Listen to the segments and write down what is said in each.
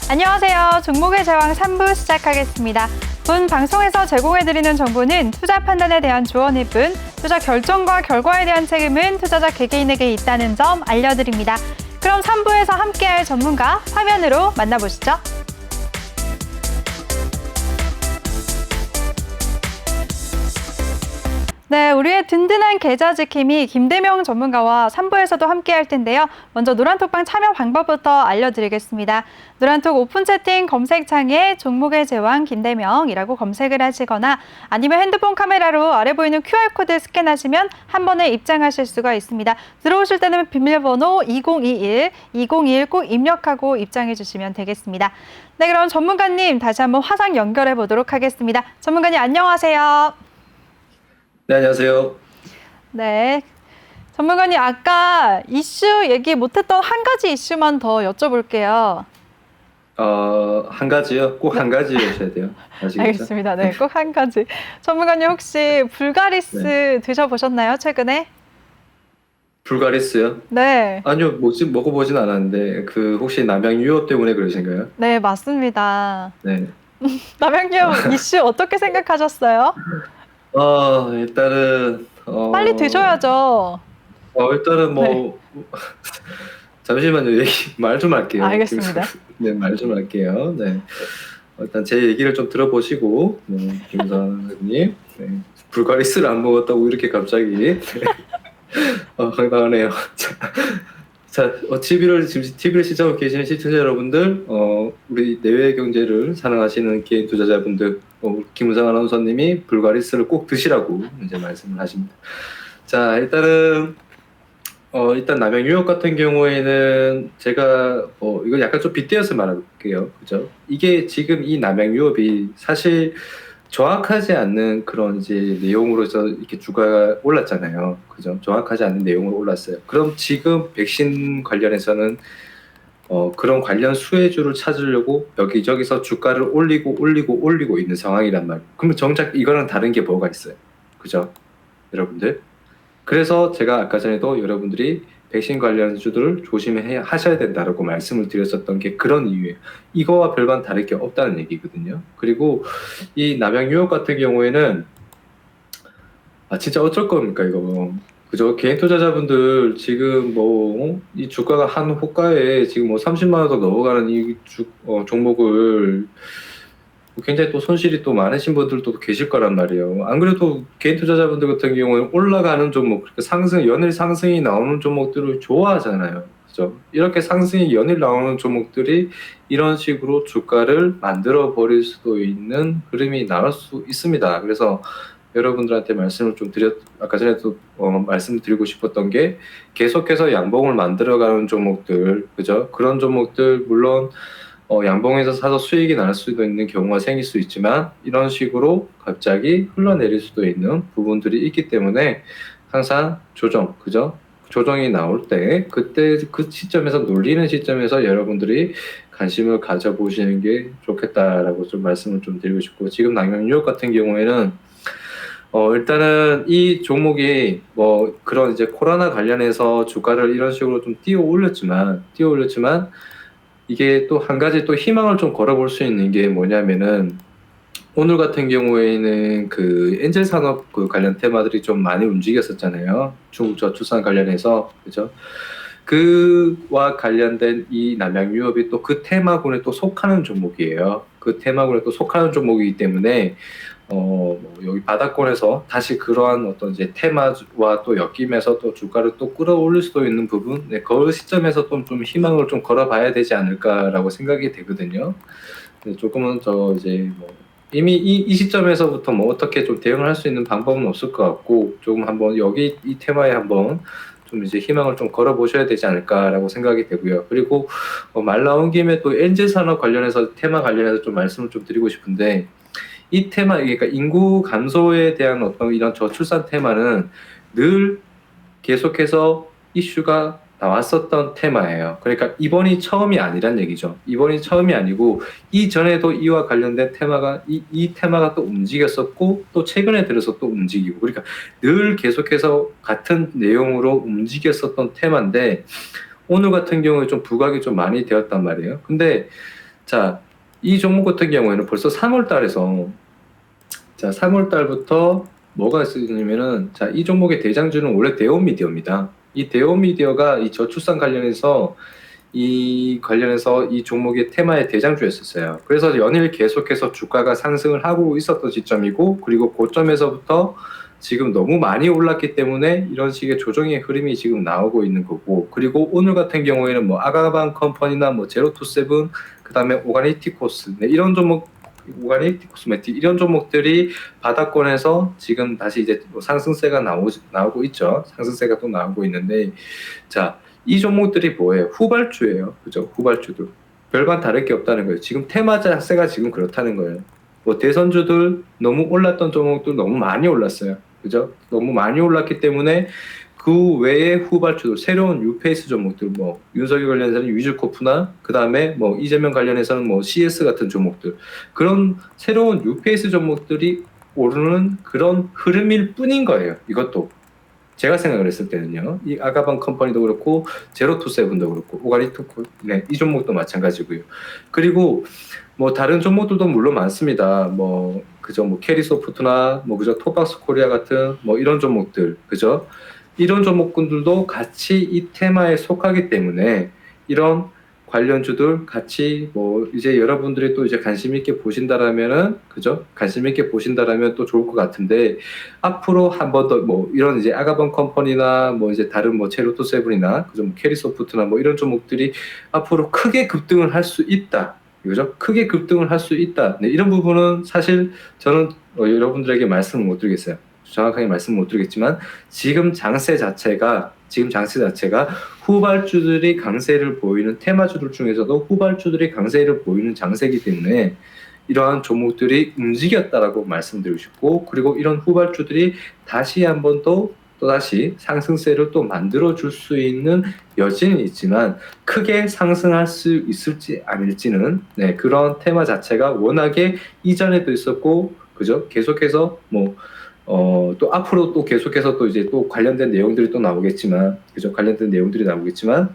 안녕하세요. 종목의 제왕 3부 시작하겠습니다. 본 방송에서 제공해드리는 정보는 투자 판단에 대한 조언일 뿐, 투자 결정과 결과에 대한 책임은 투자자 개개인에게 있다는 점 알려드립니다. 그럼 3부에서 함께할 전문가 화면으로 만나보시죠. 네, 우리의 든든한 계좌 지킴이 김대명 전문가와 3부에서도 함께 할 텐데요. 먼저 노란톡방 참여 방법부터 알려드리겠습니다. 노란톡 오픈 채팅 검색창에 종목의 제왕 김대명이라고 검색을 하시거나 아니면 핸드폰 카메라로 아래 보이는 QR코드 스캔하시면 한 번에 입장하실 수가 있습니다. 들어오실 때는 비밀번호 2021 꼭 입력하고 입장해 주시면 되겠습니다. 네, 그럼 전문가님 다시 한번 화상 연결해 보도록 하겠습니다. 전문가님 안녕하세요. 네, 안녕하세요. 네. 전문가님, 아까 이슈 얘기 못했던 한 가지 이슈만 더 여쭤볼게요. 한 가지요? 꼭 한 가지여셔야 돼요. 아시겠죠? 알겠습니다. 네, 꼭 한 가지. 전문가님, 혹시 불가리스 드셔보셨나요, 최근에? 불가리스요? 네. 아니요, 먹어보진 않았는데, 혹시 남양 유업 때문에 그러신가요? 네, 맞습니다. 네. 남양유업 이슈 어떻게 생각하셨어요? 일단은, 빨리 드셔야죠. 일단은 네. 잠시만요. 말 좀 할게요. 알겠습니다. 네, 말 좀 할게요. 네. 일단 제 얘기를 좀 들어보시고, 김사님, 네. 불가리스를 안 먹었다고 이렇게 갑자기. 황당하네요. 자, 지금 TV를 시청하고 계시는 시청자 여러분들, 우리 내외 경제를 사랑하시는 개인 투자자분들, 김우상 아나운서님이 불가리스를 꼭 드시라고 이제 말씀을 하십니다. 자, 일단 남양 유업 같은 경우에는 제가 이거 약간 좀 빗대어서 말할게요. 그죠? 이게 지금 이 남양 유업이 사실 정확하지 않는 그런 이제 내용으로서 이렇게 주가가 올랐잖아요. 그죠? 정확하지 않는 내용으로 올랐어요. 그럼 지금 백신 관련해서는 그런 관련 수혜주를 찾으려고 여기저기서 주가를 올리고 있는 상황이란 말이에요. 그러면 정작 이거랑 다른 게 뭐가 있어요? 그죠? 여러분들. 그래서 제가 아까 전에도 여러분들이 백신 관련 주들을 조심하셔야 된다라고 말씀을 드렸었던 게 그런 이유예요. 이거와 별반 다를 게 없다는 얘기거든요. 그리고 이 남양 유업 같은 경우에는 진짜 어쩔 겁니까 이거. 그죠? 개인 투자자분들 지금 이 주가가 한 호가에 지금 30만 원 더 넘어가는 이 종목을 굉장히 또 손실이 또 많으신 분들도 계실 거란 말이에요. 안 그래도 개인 투자자분들 같은 경우는 올라가는 종목, 연일 상승이 나오는 종목들을 좋아하잖아요. 그죠? 이렇게 상승이 연일 나오는 종목들이 이런 식으로 주가를 만들어 버릴 수도 있는 흐름이 나올 수 있습니다. 그래서 여러분들한테 아까 전에도 말씀드리고 싶었던 게 계속해서 양봉을 만들어가는 종목들, 그죠? 그런 종목들, 물론 양봉에서 사서 수익이 날 수도 있는 경우가 생길 수 있지만 이런 식으로 갑자기 흘러내릴 수도 있는 부분들이 있기 때문에 항상 그죠? 조정이 나올 때 그때 그 시점에서 놀리는 시점에서 여러분들이 관심을 가져보시는 게 좋겠다라고 좀 말씀을 좀 드리고 싶고, 지금 남양 유업 같은 경우에는 일단은 이 종목이 그런 이제 코로나 관련해서 주가를 이런 식으로 좀 뛰어 올렸지만 이게 또 한 가지 또 희망을 좀 걸어볼 수 있는 게 뭐냐면은, 오늘 같은 경우에는 그 엔젤 산업 그 관련 테마들이 좀 많이 움직였었잖아요. 중국 저출산 관련해서, 그죠? 그와 관련된 이 남양 유업이 또 그 테마군에 또 속하는 종목이에요. 그 테마군에 또 속하는 종목이기 때문에 여기 바닥권에서 다시 그러한 어떤 이제 테마와 또 엮이면서 또 주가를 또 끌어올릴 수도 있는 부분, 그 시점에서 좀 희망을 좀 걸어봐야 되지 않을까라고 생각이 되거든요. 조금은 이제 이미 이 시점에서부터 어떻게 좀 대응을 할 수 있는 방법은 없을 것 같고, 조금 한번 이 테마에 한번 좀 이제 희망을 좀 걸어보셔야 되지 않을까라고 생각이 되고요. 그리고 말 나온 김에 또 엔젤 산업 관련해서 테마 관련해서 좀 말씀을 좀 드리고 싶은데, 이 테마, 그러니까 인구 감소에 대한 어떤 이런 저출산 테마는 늘 계속해서 이슈가 나왔었던 테마예요. 그러니까 이번이 처음이 아니란 얘기죠. 이번이 처음이 아니고 이전에도 이와 관련된 테마가 이 테마가 또 움직였었고, 또 최근에 들어서 또 움직이고, 그러니까 늘 계속해서 같은 내용으로 움직였었던 테마인데 오늘 같은 경우에 좀 부각이 좀 많이 되었단 말이에요. 근데 자, 이 종목 같은 경우에는 벌써 3월 달에서 자, 3월 달부터 뭐가 있었냐면은 자, 이 종목의 대장주는 원래 대원미디어입니다. 이 대원미디어가 이 저출산 관련해서 이 종목의 테마의 대장주였었어요. 그래서 연일 계속해서 주가가 상승을 하고 있었던 시점이고, 그리고 고점에서부터 지금 너무 많이 올랐기 때문에 이런 식의 조정의 흐름이 지금 나오고 있는 거고, 그리고 오늘 같은 경우에는 뭐 아가방 컴퍼니나 뭐 제로투세븐, 그 다음에 오가니티코스, 네, 이런 종목, 오가니티 코스메틱 이런 종목들이 바닥권에서 지금 다시 이제 상승세가 나오고 있죠. 상승세가 또 나오고 있는데, 자, 이 종목들이 뭐예요? 후발주예요. 그죠? 후발주들. 별반 다를 게 없다는 거예요. 지금 테마 자세가 지금 그렇다는 거예요. 뭐 대선주들 너무 올랐던 종목들 너무 많이 올랐어요. 그죠? 너무 많이 올랐기 때문에 그 외에 후발주들, 새로운 뉴페이스 종목들, 뭐 윤석열 관련해서는 유즈코프나 그 다음에 뭐 이재명 관련해서는 뭐 CS 같은 종목들, 그런 새로운 뉴페이스 종목들이 오르는 그런 흐름일 뿐인 거예요. 이것도 제가 생각을 했을 때는요. 이 아가방 컴퍼니도 그렇고 제로투세븐도 그렇고 오가니토코, 네, 이 종목도 마찬가지고요. 그리고 뭐 다른 종목들도 물론 많습니다. 뭐 그죠, 뭐 캐리소프트나 뭐 그죠, 토박스 코리아 같은 뭐 이런 종목들, 그죠? 이런 종목군들도 같이 이 테마에 속하기 때문에 이런 관련주들 같이 뭐 이제 여러분들이 또 이제 관심 있게 보신다라면은, 그죠? 관심 있게 보신다라면 또 좋을 것 같은데, 앞으로 한 번 더 뭐 이런 이제 아가번 컴퍼니나 뭐 이제 다른 뭐 제로투 세븐이나 그죠, 뭐 캐리소프트나 뭐 이런 종목들이 앞으로 크게 급등을 할 수 있다. 그죠? 크게 급등을 할 수 있다. 네, 이런 부분은 사실 저는 여러분들에게 말씀을 못 드리겠어요. 정확하게 말씀 못 드리겠지만 지금 장세 자체가 후발주들이 강세를 보이는 테마주들 중에서도 후발주들이 강세를 보이는 장세이기 때문에 이러한 종목들이 움직였다라고 말씀드리고 싶고, 그리고 이런 후발주들이 다시 한번 또다시 상승세를 또 만들어줄 수 있는 여지는 있지만 크게 상승할 수 있을지 아닐지는, 네, 그런 테마 자체가 워낙에 이전에도 있었고, 그죠? 계속해서 또 앞으로 또 계속해서 또 이제 또 관련된 내용들이 또 나오겠지만, 그죠? 관련된 내용들이 나오겠지만,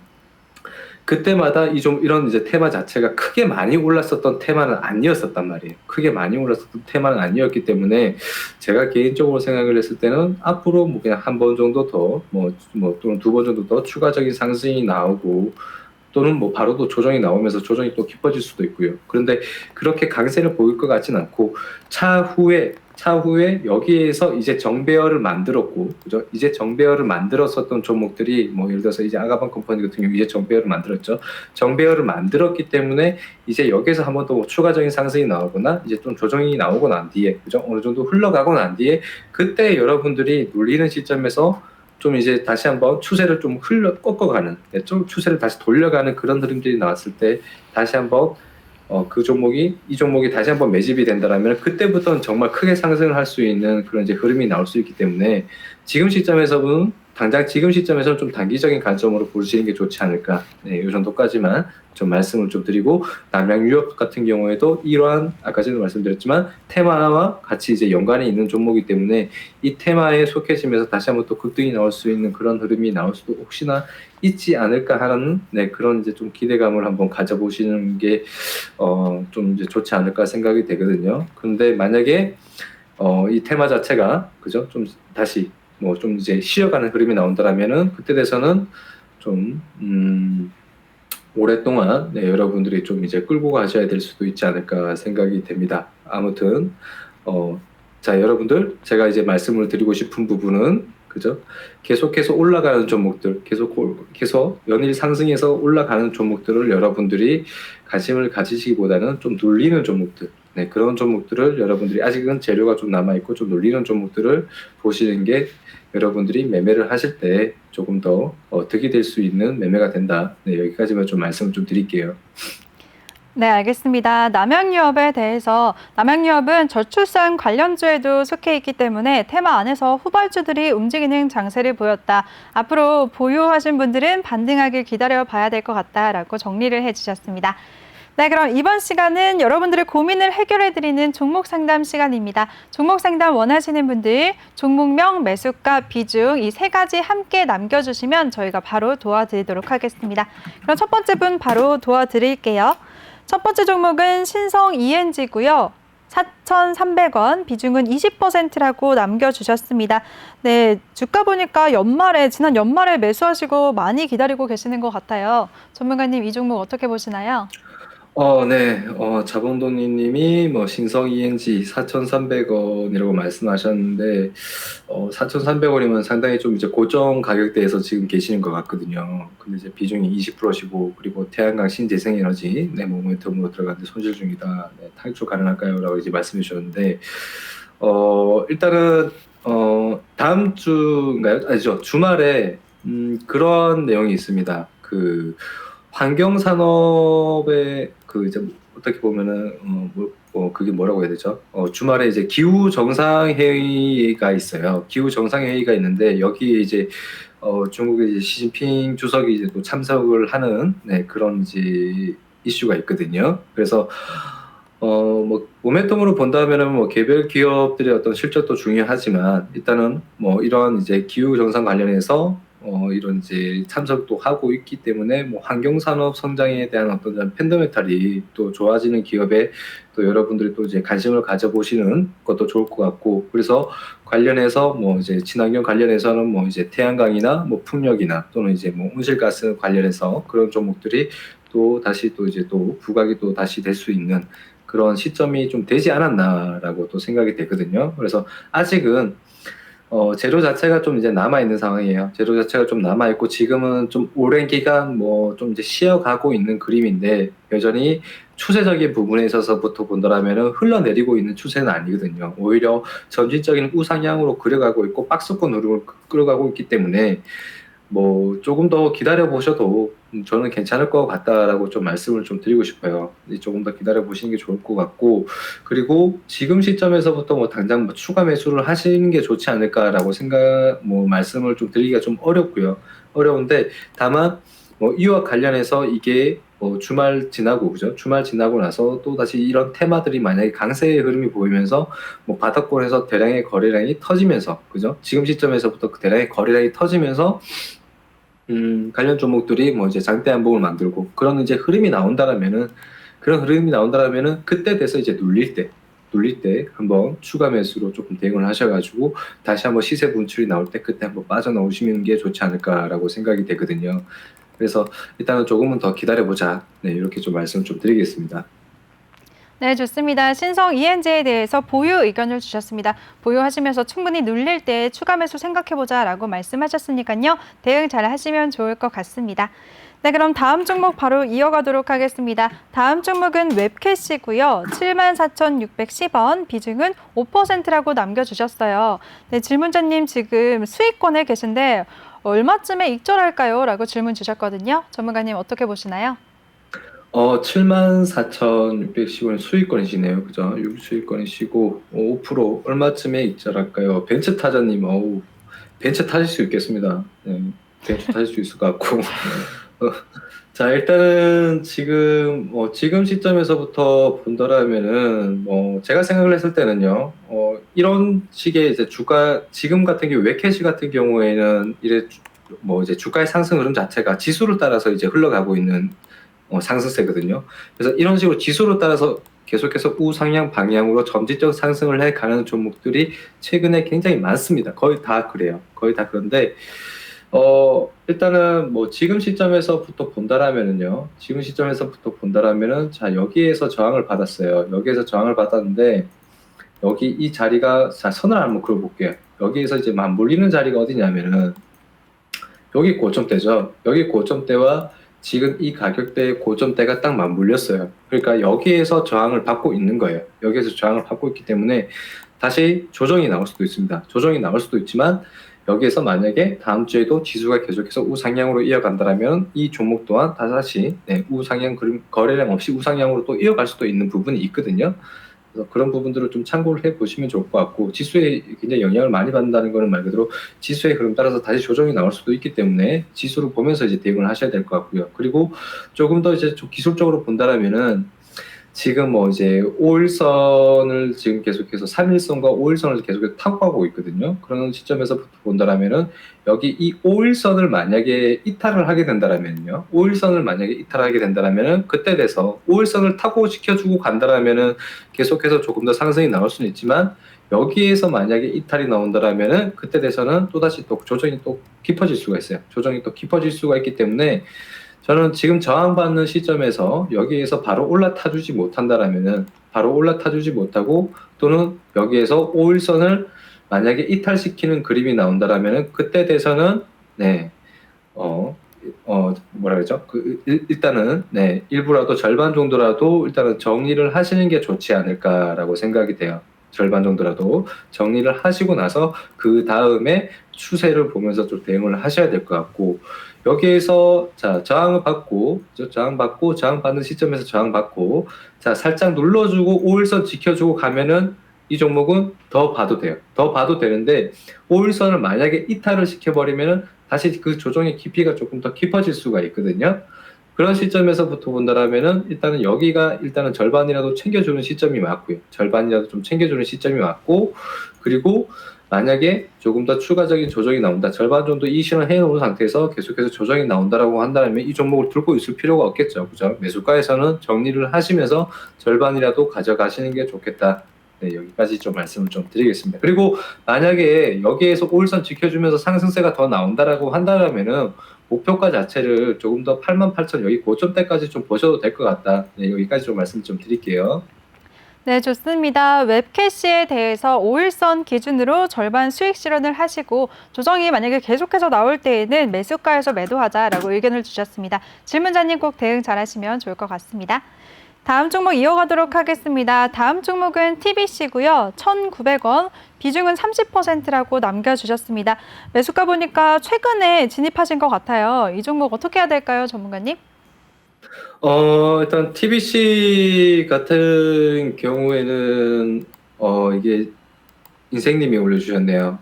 그때마다 이런 이제 테마 자체가 크게 많이 올랐었던 테마는 아니었었단 말이에요. 크게 많이 올랐었던 테마는 아니었기 때문에 제가 개인적으로 생각을 했을 때는 앞으로 뭐 그냥 한 번 정도 더, 또는 두 번 정도 더 추가적인 상승이 나오고, 또는 뭐 바로 또 조정이 나오면서 조정이 또 깊어질 수도 있고요. 그런데 그렇게 강세를 보일 것 같진 않고, 차후에 여기에서 이제 정배열을 만들었고, 그죠? 이제 정배열을 만들었었던 종목들이 뭐 예를 들어서 이제 아가방 컴퍼니 같은 경우 이제 정배열을 만들었죠. 정배열을 만들었기 때문에 이제 여기서 한 번 더 추가적인 상승이 나오거나 이제 좀 조정이 나오고 난 뒤에, 그죠? 어느 정도 흘러가고 난 뒤에 그때 여러분들이 눌리는 시점에서 좀 이제 다시 한번 추세를 좀 꺾어가는, 좀 추세를 다시 돌려가는 그런 흐름들이 나왔을 때 다시 한번 이 종목이 다시 한번 매집이 된다라면 그때부터는 정말 크게 상승을 할 수 있는 그런 이제 흐름이 나올 수 있기 때문에 당장 지금 시점에서는 좀 단기적인 관점으로 보시는 게 좋지 않을까. 네, 이 정도까지만 좀 말씀을 좀 드리고, 남양유업 같은 경우에도 이러한 아까 전에 말씀드렸지만 테마와 같이 이제 연관이 있는 종목이기 때문에 이 테마에 속해지면서 다시 한번 또 급등이 나올 수 있는 그런 흐름이 나올 수도 혹시나 있지 않을까 하는, 네, 그런 이제 좀 기대감을 한번 가져보시는 게 좀 이제 좋지 않을까 생각이 되거든요. 그런데 만약에 이 테마 자체가, 그죠, 좀 다시 뭐 좀 이제 쉬어가는 흐름이 나온다라면은 그때 돼서는 좀 오랫동안, 네, 여러분들이 좀 이제 끌고 가셔야 될 수도 있지 않을까 생각이 됩니다. 아무튼 자, 여러분들, 제가 이제 말씀을 드리고 싶은 부분은, 그죠? 계속해서 올라가는 종목들, 계속 연일 상승해서 올라가는 종목들을 여러분들이 관심을 가지시기보다는 좀 눌리는 종목들, 네, 그런 종목들을 여러분들이 아직은 재료가 좀 남아있고 좀 눌리는 종목들을 보시는 게 여러분들이 매매를 하실 때 조금 더 득이 될 수 있는 매매가 된다. 네, 여기까지만 좀 말씀을 좀 드릴게요. 네, 알겠습니다. 남양유업에 대해서, 남양유업은 저출산 관련주에도 속해 있기 때문에 테마 안에서 후발주들이 움직이는 장세를 보였다. 앞으로 보유하신 분들은 반등하길 기다려 봐야 될 것 같다라고 정리를 해주셨습니다. 네, 그럼 이번 시간은 여러분들의 고민을 해결해드리는 종목 상담 시간입니다. 종목 상담 원하시는 분들 종목명, 매수가, 비중 이 세 가지 함께 남겨주시면 저희가 바로 도와드리도록 하겠습니다. 그럼 첫 번째 분 바로 도와드릴게요. 첫 번째 종목은 신성 ENG고요. 4,300원, 비중은 20%라고 남겨주셨습니다. 네, 주가 보니까 지난 연말에 매수하시고 많이 기다리고 계시는 것 같아요. 전문가님, 이 종목 어떻게 보시나요? 네. 자본돈니님이 뭐 신성 ENG 4,300원이라고 말씀하셨는데, 4,300원이면 상당히 좀 이제 고정 가격대에서 지금 계시는 것 같거든요. 근데 이제 비중이 20%시고, 그리고 태양광 신재생에너지, 네, 모멘텀으로 들어가는데 손실 중이다. 네, 탈출 가능할까요? 라고 이제 말씀해 주셨는데, 일단은, 다음 주인가요? 아니죠. 주말에, 그런 내용이 있습니다. 환경산업의 이제 어떻게 보면은 그게 뭐라고 해야 되죠? 주말에 이제 기후 정상회의가 있어요. 기후 정상회의가 있는데 여기에 이제 중국의 이제 시진핑 주석이 이제 또 참석을 하는 네, 그런 이제 이슈가 있거든요. 그래서 뭐 모멘텀으로 본다면은 뭐 개별 기업들의 어떤 실적도 중요하지만 일단은 뭐 이런 이제 기후 정상 관련해서 이런 이제 참석도 하고 있기 때문에 뭐 환경산업 성장에 대한 어떤 팬더메탈이 또 좋아지는 기업에 또 여러분들이 또 이제 관심을 가져보시는 것도 좋을 것 같고, 그래서 관련해서 뭐 이제 친환경 관련해서는 뭐 이제 태양광이나 뭐 풍력이나 또는 이제 뭐 온실가스 관련해서 그런 종목들이 또 다시 또 이제 또 부각이 또 다시 될 수 있는 그런 시점이 좀 되지 않았나라고 또 생각이 되거든요. 그래서 아직은 재료 자체가 좀 이제 남아있는 상황이에요. 재료 자체가 좀 남아있고, 지금은 좀 오랜 기간 뭐 좀 이제 쉬어가고 있는 그림인데, 여전히 추세적인 부분에 있어서부터 본다라면은 흘러내리고 있는 추세는 아니거든요. 오히려 점진적인 우상향으로 그려가고 있고, 박스권으로 끌어가고 있기 때문에, 뭐 조금 더 기다려 보셔도 저는 괜찮을 것 같다라고 좀 말씀을 좀 드리고 싶어요. 조금 더 기다려 보시는 게 좋을 것 같고, 그리고 지금 시점에서부터 뭐 당장 뭐 추가 매수를 하시는 게 좋지 않을까라고 말씀을 좀 드리기가 좀 어렵고요. 어려운데, 다만 뭐 이와 관련해서 이게 뭐 주말 지나고, 그죠? 주말 지나고 나서 또 다시 이런 테마들이 만약에 강세의 흐름이 보이면서 뭐 바닥권에서 대량의 거래량이 터지면서, 그죠? 지금 시점에서부터 그 대량의 거래량이 터지면서 관련 종목들이 뭐 이제 장대 한봉을 만들고 그런 이제 그런 흐름이 나온다라면은 그때 돼서 이제 눌릴 때 한번 추가 매수로 조금 대응을 하셔가지고 다시 한번 시세 분출이 나올 때 그때 한번 빠져나오시는 게 좋지 않을까라고 생각이 되거든요. 그래서 일단은 조금은 더 기다려보자. 네, 이렇게 좀 말씀 좀 드리겠습니다. 네, 좋습니다. 신성 ENG에 대해서 보유 의견을 주셨습니다. 보유하시면서 충분히 눌릴 때 추가 매수 생각해보자 라고 말씀하셨으니까요. 대응 잘 하시면 좋을 것 같습니다. 네, 그럼 다음 종목 바로 이어가도록 하겠습니다. 다음 종목은 웹캐시고요. 74,610원, 비중은 5%라고 남겨주셨어요. 네, 질문자님 지금 수익권에 계신데 얼마쯤에 익절할까요? 라고 질문 주셨거든요. 전문가님 어떻게 보시나요? 74,610원 수익권이시네요. 그죠? 수익권이시고, 5% 얼마쯤에 입찰할까요? 벤츠 타자님, 벤츠 타실 수 있겠습니다. 네, 벤츠 타실 수 있을 것 같고. 자, 일단은 지금 시점에서부터 본다라면은, 제가 생각을 했을 때는요, 이런 식의 이제 지금 같은 경우, 웹캐시 같은 경우에는 이제 주가의 상승 흐름 자체가 지수를 따라서 이제 흘러가고 있는 상승세거든요. 그래서 이런 식으로 지수를 따라서 계속해서 우상향 방향으로 점진적 상승을 해가는 종목들이 최근에 굉장히 많습니다. 거의 다 그래요. 거의 다 그런데 일단은 뭐 지금 시점에서부터 본다라면은 자, 여기에서 저항을 받았어요. 여기에서 저항을 받았는데 여기 이 자리가, 자, 선을 한번 그려볼게요. 여기에서 이제 맞물리는 자리가 어디냐면은 여기 고점대죠. 여기 고점대와 지금 이 가격대의 고점대가 딱 맞물렸어요. 그러니까 여기에서 저항을 받고 있는 거예요. 여기에서 저항을 받고 있기 때문에 다시 조정이 나올 수도 있습니다. 조정이 나올 수도 있지만 여기에서 만약에 다음 주에도 지수가 계속해서 우상향으로 이어간다면 이 종목 또한 다시 우상향 거래량 없이 우상향으로 또 이어갈 수도 있는 부분이 있거든요. 그래서 그런 부분들을 좀 참고를 해보시면 좋을 것 같고, 지수에 굉장히 영향을 많이 받는다는 것은 말 그대로 지수의 흐름 따라서 다시 조정이 나올 수도 있기 때문에 지수를 보면서 이제 대응을 하셔야 될 것 같고요. 그리고 조금 더 이제 좀 기술적으로 본다라면은 지금 뭐 이제 5일선을 지금 계속해서 3일선과 5일선을 계속해서 타고 가고 있거든요. 그런 시점에서부터 본다라면은 여기 이 5일선을 만약에 이탈을 하게 된다라면요. 5일선을 만약에 이탈하게 된다라면은 그때 돼서 5일선을 타고 지켜주고 간다라면은 계속해서 조금 더 상승이 나올 수는 있지만 여기에서 만약에 이탈이 나온다라면은 그때 돼서는 또다시 또 조정이 또 깊어질 수가 있어요. 조정이 또 깊어질 수가 있기 때문에 저는 지금 저항받는 시점에서 여기에서 바로 올라타주지 못한다라면은 바로 올라타주지 못하고 또는 여기에서 5일선을 만약에 이탈시키는 그림이 나온다라면은 그때 돼서는 네, 뭐라 그러죠? 일단은 네, 일부라도 절반 정도라도 일단은 정리를 하시는 게 좋지 않을까라고 생각이 돼요. 절반 정도라도 정리를 하시고 나서 그 다음에 추세를 보면서 좀 대응을 하셔야 될 것 같고 여기에서 자 저항을 받고 저항받는 시점에서 저항받고 자 살짝 눌러주고 5일선 지켜주고 가면은 이 종목은 더 봐도 돼요. 더 봐도 되는데 5일선을 만약에 이탈을 시켜버리면은 다시 그 조정의 깊이가 조금 더 깊어질 수가 있거든요. 그런 시점에서부터 본다라면은 일단은 여기가 일단은 절반이라도 챙겨주는 시점이 맞고요. 절반이라도 좀 챙겨주는 시점이 맞고 그리고 만약에 조금 더 추가적인 조정이 나온다. 절반 정도 이신을 해놓은 상태에서 계속해서 조정이 나온다라고 한다면 이 종목을 들고 있을 필요가 없겠죠. 그죠? 매수가에서는 정리를 하시면서 절반이라도 가져가시는 게 좋겠다. 네, 여기까지 좀 말씀을 좀 드리겠습니다. 그리고 만약에 여기에서 5일선 지켜주면서 상승세가 더 나온다라고 한다면은 목표가 자체를 조금 더 88,000 여기 고점대까지 좀 보셔도 될 것 같다. 네, 여기까지 좀 말씀 좀 드릴게요. 네, 좋습니다. 웹캐시에 대해서 5일선 기준으로 절반 수익 실현을 하시고 조정이 만약에 계속해서 나올 때에는 매수가에서 매도하자라고 의견을 주셨습니다. 질문자님 꼭 대응 잘하시면 좋을 것 같습니다. 다음 종목 이어가도록 하겠습니다. 다음 종목은 TBC고요. 1,900원, 비중은 30%라고 남겨주셨습니다. 매수가 보니까 최근에 진입하신 것 같아요. 이 종목 어떻게 해야 될까요, 전문가님? 일단 TBC 같은 경우에는 이게 인생님이 올려주셨네요.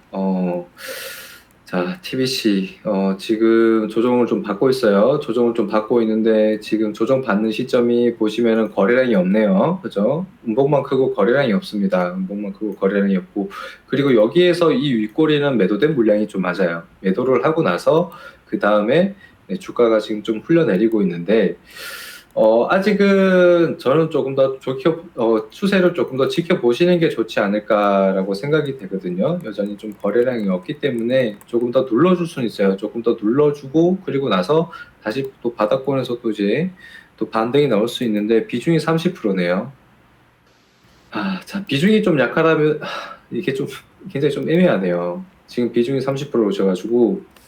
자, TBC 지금 조정을 좀 받고 있어요. 조정을 좀 받고 있는데 지금 조정 받는 시점이 보시면은 거래량이 없네요. 그죠? 음봉만 크고 거래량이 없습니다. 음봉만 크고 거래량이 없고 그리고 여기에서 이 윗꼬리는 매도된 물량이 좀 맞아요. 매도를 하고 나서 그 다음에 주가가 지금 좀 흘러내리고 있는데 아직은 저는 조금 더 추세를 조금 더 지켜보시는 게 좋지 않을까라고 생각이 되거든요. 여전히 좀 거래량이 없기 때문에 조금 더 눌러줄 수는 있어요. 조금 더 눌러주고 그리고 나서 다시 또 바닥권에서 또 이제 또 반등이 나올 수 있는데 비중이 30%네요. 자, 비중이 좀 약하다면 이게 좀 굉장히 좀 애매하네요. 지금 비중이 30% 오셔가지고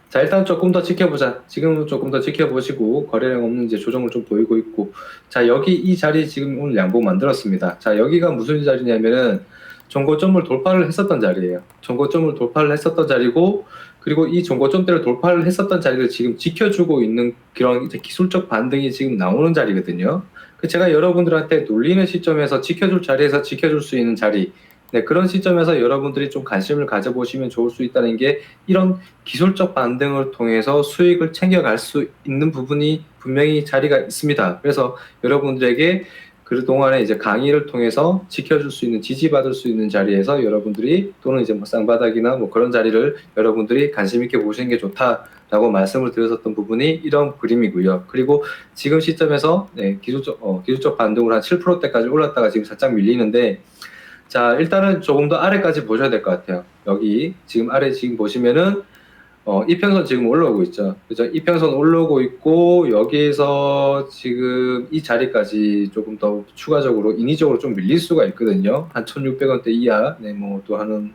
자, 일단 조금 더 지켜보자. 지금은 조금 더 지켜보시고 거래량 없는 이제 조정을 좀 보이고 있고 자, 여기 이 자리 지금 오늘 양봉 만들었습니다. 자, 여기가 무슨 자리냐면은 전고점을 돌파를 했었던 자리예요. 전고점을 돌파를 했었던 자리고 그리고 이 전고점대를 돌파를 했었던 자리를 지금 지켜주고 있는 그런 이제 기술적 반등이 지금 나오는 자리거든요. 제가 여러분들한테 놀리는 시점에서 지켜줄 자리에서 지켜줄 수 있는 자리 네, 그런 시점에서 여러분들이 좀 관심을 가져보시면 좋을 수 있다는 게 이런 기술적 반등을 통해서 수익을 챙겨갈 수 있는 부분이 분명히 자리가 있습니다. 그래서 여러분들에게 그동안에 이제 강의를 통해서 지켜줄 수 있는, 지지받을 수 있는 자리에서 여러분들이 또는 이제 뭐 쌍바닥이나 뭐 그런 자리를 여러분들이 관심 있게 보시는 게 좋다라고 말씀을 드렸었던 부분이 이런 그림이고요. 그리고 지금 시점에서 네, 기술적 반등으로 한 7%대까지 올랐다가 지금 살짝 밀리는데 자, 일단은 조금 더 아래까지 보셔야 될 것 같아요. 여기 지금 아래 지금 보시면은 이평선 지금 올라오고 있죠. 그죠? 이평선 올라오고 있고 여기에서 지금 이 자리까지 조금 더 추가적으로 인위적으로 좀 밀릴 수가 있거든요. 한 1,600원대 이하, 네, 뭐 또 하는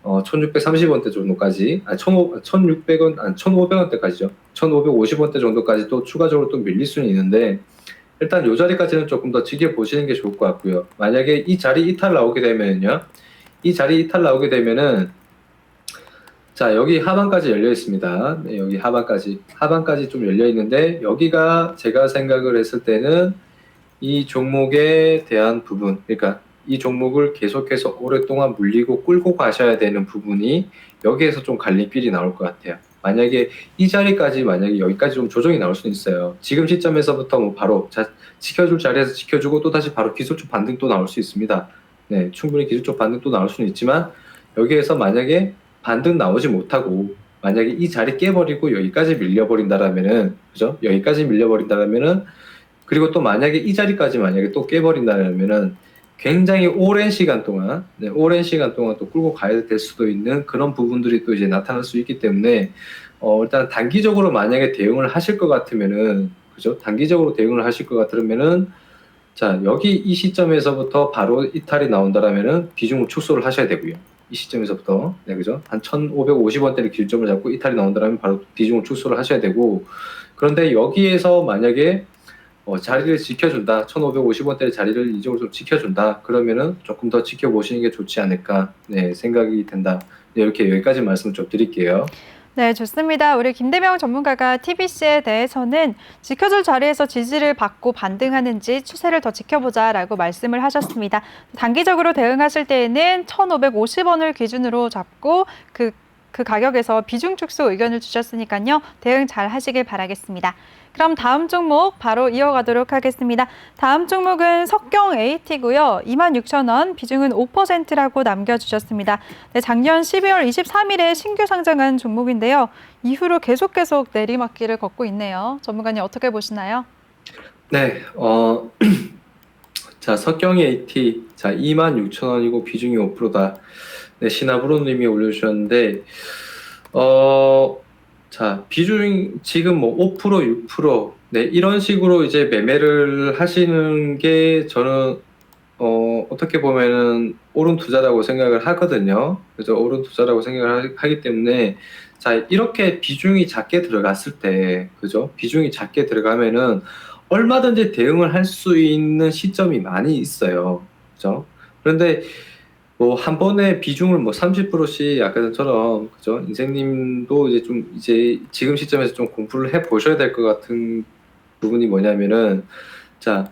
1,630원대 정도까지, 1,600원, 1,500원대까지죠. 1,550원대 정도까지 또 추가적으로 또 밀릴 수는 있는데 일단 이 자리까지는 조금 더 지켜보시는 게 좋을 것 같고요. 만약에 이 자리 이탈 나오게 되면요. 이 자리 이탈 나오게 되면은 자, 여기 하반까지 열려 있습니다. 네, 여기 하반까지 좀 열려 있는데 여기가 제가 생각을 했을 때는 이 종목에 대한 부분, 그러니까 이 종목을 계속해서 오랫동안 물리고 끌고 가셔야 되는 부분이 여기에서 좀 갈림길이 나올 것 같아요. 만약에 이 자리까지 만약에 여기까지 좀 조정이 나올 수는 있어요. 지금 시점에서부터 뭐 바로 지켜줄 자리에서 지켜주고 또 다시 바로 기술적 반등 또 나올 수 있습니다. 네, 충분히 기술적 반등 또 나올 수는 있지만 여기에서 만약에 반등 나오지 못하고 만약에 이 자리 깨버리고 여기까지 밀려버린다라면은 그죠? 여기까지 밀려버린다라면은 그리고 또 만약에 이 자리까지 만약에 또 깨버린다면은 굉장히 오랜 시간 동안, 네, 오랜 시간 동안 또 끌고 가야 될 수도 있는 그런 부분들이 또 이제 나타날 수 있기 때문에, 일단 단기적으로 만약에 대응을 하실 것 같으면은, 그죠? 단기적으로 대응을 하실 것 같으면은, 자, 여기 이 시점에서부터 바로 이탈이 나온다라면은 비중을 축소를 하셔야 되고요. 이 시점에서부터, 네, 그죠? 한 1,550원대를 기준점을 잡고 이탈이 나온다라면 바로 비중을 축소를 하셔야 되고, 그런데 여기에서 만약에 자리를 지켜준다. 1,550원대의 자리를 이쪽으로 좀 지켜준다. 그러면은 조금 더 지켜보시는 게 좋지 않을까, 네, 생각이 된다. 네, 이렇게 여기까지 말씀 좀 드릴게요. 네, 좋습니다. 우리 김대명 전문가가 TBC에 대해서는 지켜줄 자리에서 지지를 받고 반등하는지 추세를 더 지켜보자라고 말씀을 하셨습니다. 단기적으로 대응하실 때에는 1,550원을 기준으로 잡고 그 가격에서 비중 축소 의견을 주셨으니까요. 대응 잘 하시길 바라겠습니다. 그럼 다음 종목 바로 이어가도록 하겠습니다. 다음 종목은 석경 AT고요. 26,000원, 비중은 5%라고 남겨주셨습니다. 네, 작년 12월 23일에 신규 상장한 종목인데요. 이후로 계속 내리막길을 걷고 있네요. 전문가님 어떻게 보시나요? 네, 자, 석경 AT, 자, 26,000원이고 비중이 5%다. 네, 신하브로님이 올려주셨는데, 자, 비중 지금 뭐 5%, 6%, 네, 이런 식으로 이제 매매를 하시는 게 저는 어떻게 보면은 옳은 투자라고 생각을 하거든요. 그래서 옳은 투자라고 생각을 하기 때문에 자, 이렇게 비중이 작게 들어갔을 때, 그죠? 비중이 작게 들어가면은 얼마든지 대응을 할 수 있는 시점이 많이 있어요. 그죠? 그런데 뭐 한 번에 비중을 뭐 30%씩 아까 전처럼 그죠? 인생님도 이제 지금 시점에서 좀 공부를 해 보셔야 될 것 같은 부분이 뭐냐면은 자,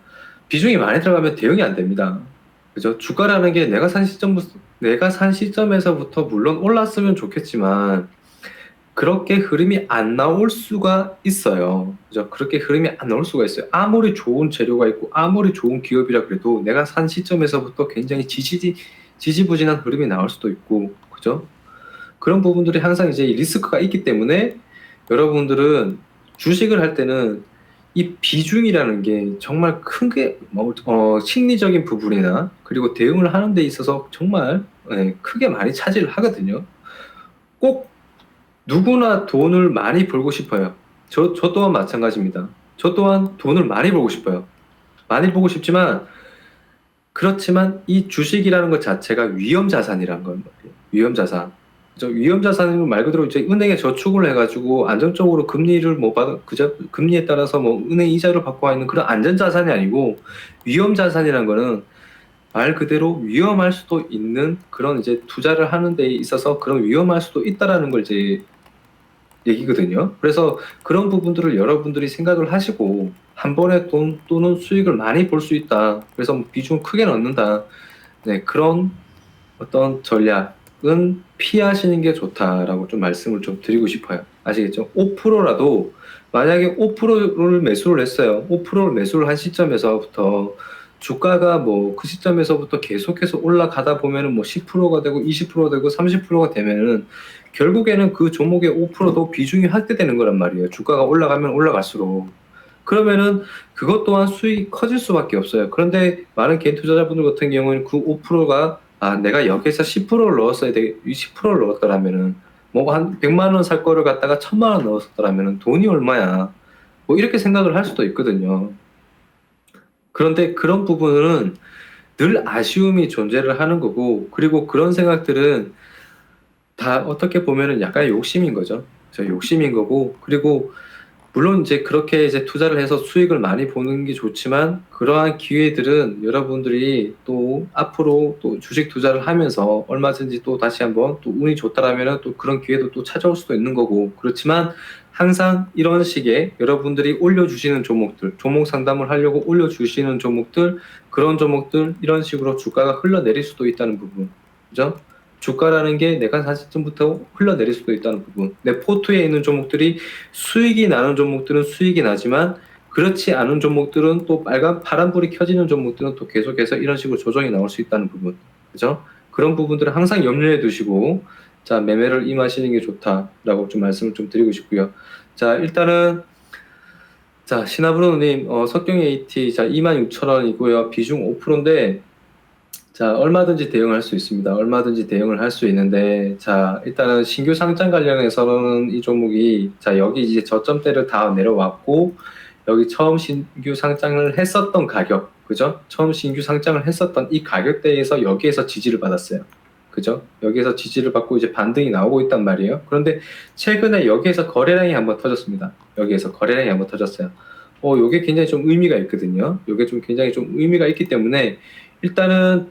비중이 많이 들어가면 대응이 안 됩니다. 그죠? 주가라는 게 내가 산 시점에서부터 물론 올랐으면 좋겠지만 그렇게 흐름이 안 나올 수가 있어요. 그죠? 그렇게 흐름이 안 나올 수가 있어요. 아무리 좋은 재료가 있고 아무리 좋은 기업이라 그래도 내가 산 시점에서부터 굉장히 지지부진한 흐름이 나올 수도 있고, 그죠? 그런 부분들이 항상 이제 리스크가 있기 때문에 여러분들은 주식을 할 때는 이 비중이라는 게 정말 크게 심리적인 부분이나 그리고 대응을 하는 데 있어서 정말 크게 많이 차지를 하거든요. 꼭 누구나 돈을 많이 벌고 싶어요. 저 또한 마찬가지입니다. 저 또한 돈을 많이 벌고 싶어요. 많이 벌고 싶지만 그렇지만 이 주식이라는 것 자체가 위험 자산이라는 건 말이에요. 위험 자산. 위험 자산은 말 그대로 이제 은행에 저축을 해가지고 안정적으로 금리를 금리에 따라서 뭐 은행 이자를 받고 있는 그런 안전 자산이 아니고 위험 자산이라는 거는 말 그대로 위험할 수도 있는 그런 이제 투자를 하는 데 있어서 그런 위험할 수도 있다라는 걸 이제 얘기거든요. 그래서 그런 부분들을 여러분들이 생각을 하시고 한 번에 돈 또는 수익을 많이 볼 수 있다. 그래서 뭐 비중을 크게 넣는다. 네, 그런 어떤 전략은 피하시는 게 좋다라고 좀 말씀을 좀 드리고 싶어요. 아시겠죠? 5%라도 만약에 5%를 매수를 했어요. 5%를 매수를 한 시점에서부터 주가가 뭐 그 시점에서부터 계속해서 올라가다 보면은 뭐 10%가 되고 20%가 되고 30%가 되면은 결국에는 그 종목의 5%도 비중이 확대되는 거란 말이에요. 주가가 올라가면 올라갈수록. 그러면은 그것 또한 수익이 커질 수밖에 없어요. 그런데 많은 개인 투자자분들 같은 경우에는 그 5%가 내가 여기서 10%를 넣었어야 돼. 10%를 넣었더라면은 뭐 한 100만 원 살 거를 갖다가 1000만 원 넣었더라면은 돈이 얼마야. 뭐 이렇게 생각을 할 수도 있거든요. 그런데 그런 부분은 늘 아쉬움이 존재를 하는 거고, 그리고 그런 생각들은 다 어떻게 보면은 약간 욕심인 거죠. 욕심인 거고, 그리고 물론 이제 그렇게 이제 투자를 해서 수익을 많이 보는 게 좋지만 그러한 기회들은 여러분들이 또 앞으로 또 주식 투자를 하면서 얼마든지 또 다시 한번 또 운이 좋다라면은 또 그런 기회도 또 찾아올 수도 있는 거고, 그렇지만 항상 이런 식의 여러분들이 올려주시는 종목들, 종목 상담을 하려고 올려주시는 종목들, 그런 종목들 이런 식으로 주가가 흘러내릴 수도 있다는 부분, 그죠? 주가라는 게 내가 사실부터 흘러내릴 수도 있다는 부분. 내 포트에 있는 종목들이 수익이 나는 종목들은 수익이 나지만 그렇지 않은 종목들은 또 파란불이 켜지는 종목들은 또 계속해서 이런 식으로 조정이 나올 수 있다는 부분. 그죠? 그런 부분들을 항상 염려해 두시고, 자, 매매를 임하시는 게 좋다라고 좀 말씀을 좀 드리고 싶고요. 자, 일단은, 자, 신하브로님, 석경 AT, 자, 26,000원이고요. 비중 5%인데, 자, 얼마든지 대응할 수 있습니다. 얼마든지 대응을 할 수 있는데, 자, 일단은 신규 상장 관련해서는 이 종목이, 자, 여기 이제 저점대를 다 내려왔고, 여기 처음 신규 상장을 했었던 가격, 그죠? 처음 신규 상장을 했었던 이 가격대에서 여기에서 지지를 받았어요. 그죠? 여기에서 지지를 받고 이제 반등이 나오고 있단 말이에요. 그런데 최근에 여기에서 거래량이 한번 터졌습니다. 여기에서 거래량이 한번 터졌어요. 요게 굉장히 좀 의미가 있거든요. 요게 좀 굉장히 좀 의미가 있기 때문에 일단은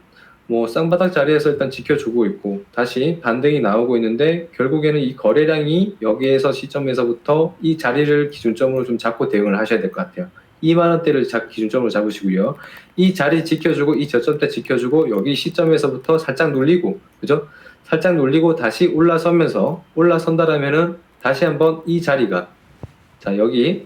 뭐 쌍바닥 자리에서 일단 지켜주고 있고 다시 반등이 나오고 있는데 결국에는 이 거래량이 여기에서 시점에서부터 이 자리를 기준점으로 좀 잡고 대응을 하셔야 될 것 같아요. 2만 원대를 기준점으로 잡으시고요. 이 자리 지켜주고 이 저점대 지켜주고 여기 시점에서부터 살짝 눌리고 그죠? 살짝 눌리고 다시 올라선다라면은 다시 한번 이 자리가 자 여기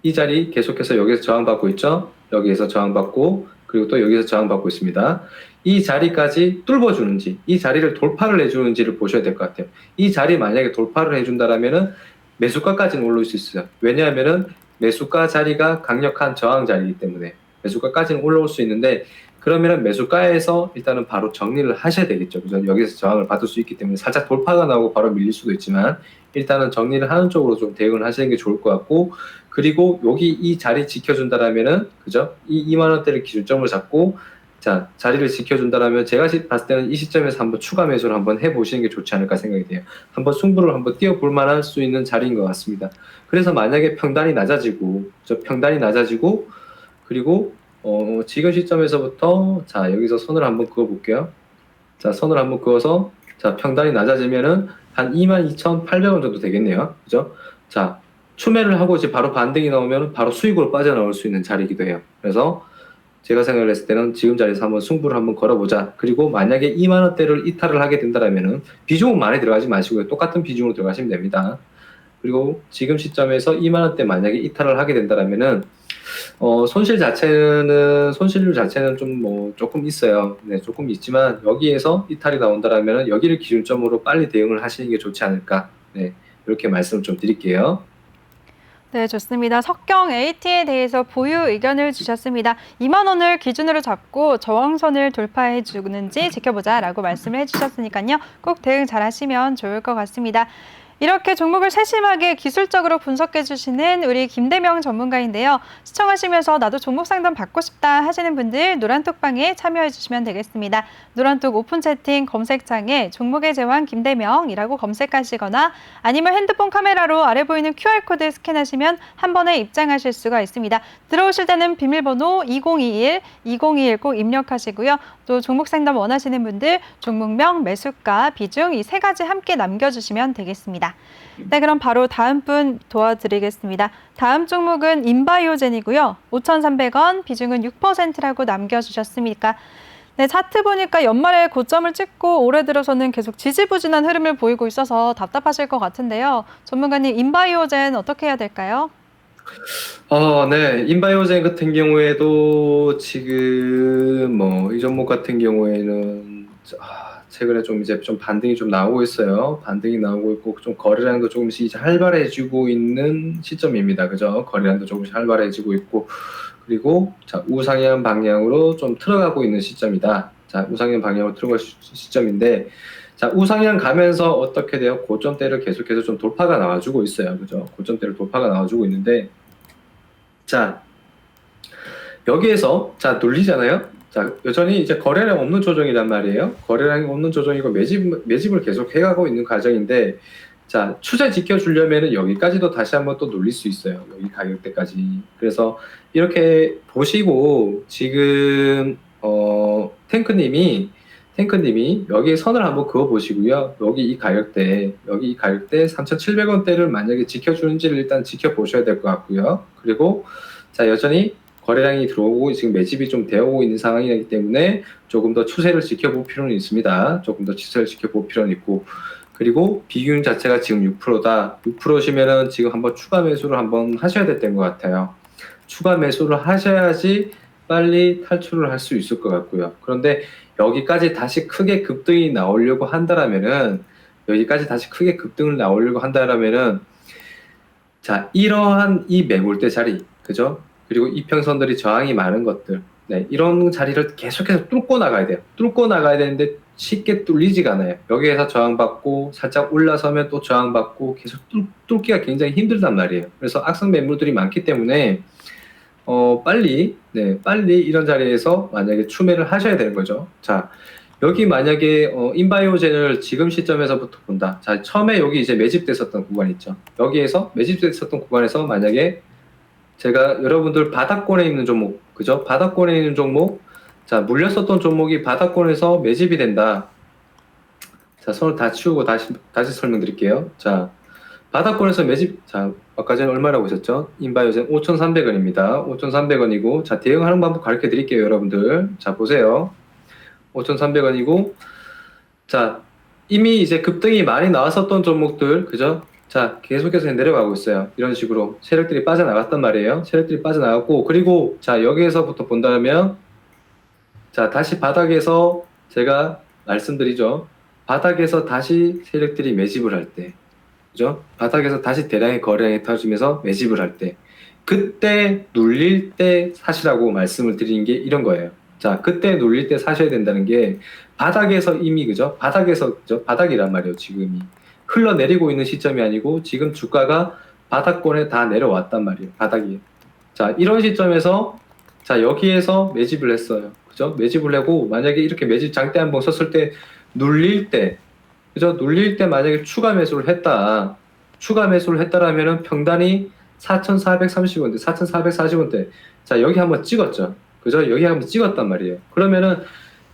이 자리 계속해서 여기서 저항받고 있죠? 여기에서 저항받고 그리고 또 여기서 저항받고 있습니다. 이 자리까지 뚫어주는지 이 자리를 돌파를 해주는지를 보셔야 될 것 같아요. 이 자리 만약에 돌파를 해준다라면은 매수가까지는 올릴 수 있어요. 왜냐하면은 매수가 자리가 강력한 저항 자리이기 때문에 매수가까지는 올라올 수 있는데 그러면은 매수가에서 일단은 바로 정리를 하셔야 되겠죠. 그죠? 여기서 저항을 받을 수 있기 때문에 살짝 돌파가 나오고 바로 밀릴 수도 있지만 일단은 정리를 하는 쪽으로 좀 대응을 하시는 게 좋을 것 같고 그리고 여기 이 자리 지켜준다라면은 그죠? 이 2만 원대를 기준점으로 잡고 자 자리를 지켜준다라면 제가 봤을 때는 이 시점에서 한번 추가 매수를 한번 해보시는 게 좋지 않을까 생각이 돼요. 한번 승부를 한번 띄워볼 만할 수 있는 자리인 것 같습니다. 그래서 만약에 평단이 낮아지고 그리고 지금 시점에서부터 자 여기서 선을 한번 그어 볼게요. 자 선을 한번 그어서 자 평단이 낮아지면은 한 22,800원 정도 되겠네요. 그죠? 자 추매를 하고 이제 바로 반등이 나오면 바로 수익으로 빠져나올 수 있는 자리이기도 해요. 그래서 제가 생각을 했을 때는 지금 자리에서 한번 승부를 한번 걸어보자. 그리고 만약에 2만 원대를 이탈을 하게 된다라면은 비중은 많이 들어가지 마시고요. 똑같은 비중으로 들어가시면 됩니다. 그리고 지금 시점에서 2만 원대 만약에 이탈을 하게 된다라면은 손실률 자체는 좀 뭐 조금 있어요. 네, 조금 있지만 여기에서 이탈이 나온다라면은 여기를 기준점으로 빨리 대응을 하시는 게 좋지 않을까. 네, 이렇게 말씀을 좀 드릴게요. 네, 좋습니다. 석경 AT에 대해서 보유 의견을 주셨습니다. 2만 원을 기준으로 잡고 저항선을 돌파해 주는지 지켜보자라고 말씀을 해주셨으니까요. 꼭 대응 잘 하시면 좋을 것 같습니다. 이렇게 종목을 세심하게 기술적으로 분석해 주시는 우리 김대명 전문가인데요. 시청하시면서 나도 종목 상담 받고 싶다 하시는 분들 노란톡방에 참여해 주시면 되겠습니다. 노란톡 오픈 채팅 검색창에 종목의 제왕 김대명이라고 검색하시거나 아니면 핸드폰 카메라로 아래 보이는 QR코드 스캔하시면 한 번에 입장하실 수가 있습니다. 들어오실 때는 비밀번호 2021 꼭 입력하시고요. 또 종목 상담 원하시는 분들 종목명, 매수가, 비중 이 세 가지 함께 남겨주시면 되겠습니다. 네, 그럼 바로 다음 분 도와드리겠습니다. 다음 종목은 인바이오젠이고요. 5,300원, 비중은 6%라고 남겨주셨습니까? 네, 차트 보니까 연말에 고점을 찍고 올해 들어서는 계속 지지부진한 흐름을 보이고 있어서 답답하실 것 같은데요. 전문가님, 인바이오젠 어떻게 해야 될까요? 네. 인바이오젠 같은 경우에도 지금 뭐 이 종목 같은 경우에는 최근에 좀 이제 좀 반등이 좀 나오고 있어요. 반등이 나오고 있고 좀 거래량도 조금씩 이제 활발해지고 있는 시점입니다. 그죠? 거래량도 조금씩 활발해지고 있고 그리고 자 우상향 방향으로 좀 들어가고 있는 시점이다. 자 우상향 방향으로 들어갈 시점인데 자 우상향 가면서 어떻게 돼요? 고점대를 계속해서 좀 돌파가 나와주고 있어요. 그죠? 고점대를 돌파가 나와주고 있는데 자 여기에서 자 눌리잖아요. 자 여전히 이제 거래량 없는 조정이란 말이에요. 거래량이 없는 조정이고 매집을 계속 해가고 있는 과정인데 자 추세 지켜주려면은 여기까지도 다시 한번 또 눌릴 수 있어요. 여기 가격대까지. 그래서 이렇게 보시고 지금 탱크님이 여기 선을 한번 그어 보시고요. 여기 이 가격대 3,700원대를 만약에 지켜주는지를 일단 지켜보셔야 될 것 같고요. 그리고 자 여전히 거래량이 들어오고 지금 매집이 좀 되어 오고 있는 상황이기 때문에 조금 더 추세를 지켜볼 필요는 있습니다. 조금 더 추세를 지켜볼 필요는 있고, 그리고 비중 자체가 지금 6%다. 6%시면은 지금 한번 추가 매수를 한번 하셔야 될 때인 것 같아요. 추가 매수를 하셔야지 빨리 탈출을 할 수 있을 것 같고요. 그런데 여기까지 다시 크게 급등이 나오려고 한다라면은, 자, 이러한 이 매물대 자리, 그죠? 그리고 이평선들이 저항이 많은 것들, 네, 이런 자리를 계속해서 뚫고 나가야 돼요. 뚫고 나가야 되는데 쉽게 뚫리지가 않아요. 여기에서 저항받고 살짝 올라서면 또 저항받고 계속 뚫기가 굉장히 힘들단 말이에요. 그래서 악성 매물들이 많기 때문에 빨리 이런 자리에서 만약에 추매를 하셔야 되는 거죠. 자, 여기 만약에 인바이오젠을 지금 시점에서부터 본다. 자, 처음에 여기 이제 매집됐었던 구간 있죠. 여기에서 매집됐었던 구간에서 만약에 제가 여러분들 바닥권에 있는 종목, 그죠? 바닥권에 있는 종목, 자, 물렸었던 종목이 바닥권에서 매집이 된다. 자, 손을 다 치우고 다시 설명드릴게요. 자, 바닥권에서 매집, 자, 아까 전에 얼마라고 하셨죠? 인바이오젠 5,300원입니다. 5,300원이고, 자, 대응하는 방법 가르쳐 드릴게요, 여러분들. 자, 보세요. 5,300원이고, 자, 이미 이제 급등이 많이 나왔었던 종목들, 그죠? 자, 계속해서 내려가고 있어요. 이런 식으로 세력들이 빠져나갔단 말이에요. 세력들이 빠져나갔고, 그리고 자, 여기에서부터 본다면, 자, 다시 바닥에서 제가 말씀드리죠. 바닥에서 다시 세력들이 매집을 할 때, 그죠? 바닥에서 다시 대량의 거래량이 터지면서 매집을 할 때, 그때 눌릴 때 사시라고 말씀을 드리는 게 이런 거예요. 자, 그때 눌릴 때 사셔야 된다는 게 바닥에서 이미, 그죠? 바닥에서, 그죠? 바닥이란 말이에요, 지금이. 흘러내리고 있는 시점이 아니고 지금 주가가 바닥권에 다 내려왔단 말이에요. 바닥이에요. 자, 이런 시점에서 자, 여기에서 매집을 했어요. 그죠? 매집을 하고 만약에 이렇게 매집 장대 한번 썼을 때 눌릴 때, 그죠? 눌릴 때 만약에 추가 매수를 했다라면은 평단이 4,430원대, 4,440원대. 자, 여기 한번 찍었죠. 그죠? 여기 한번 찍었단 말이에요. 그러면은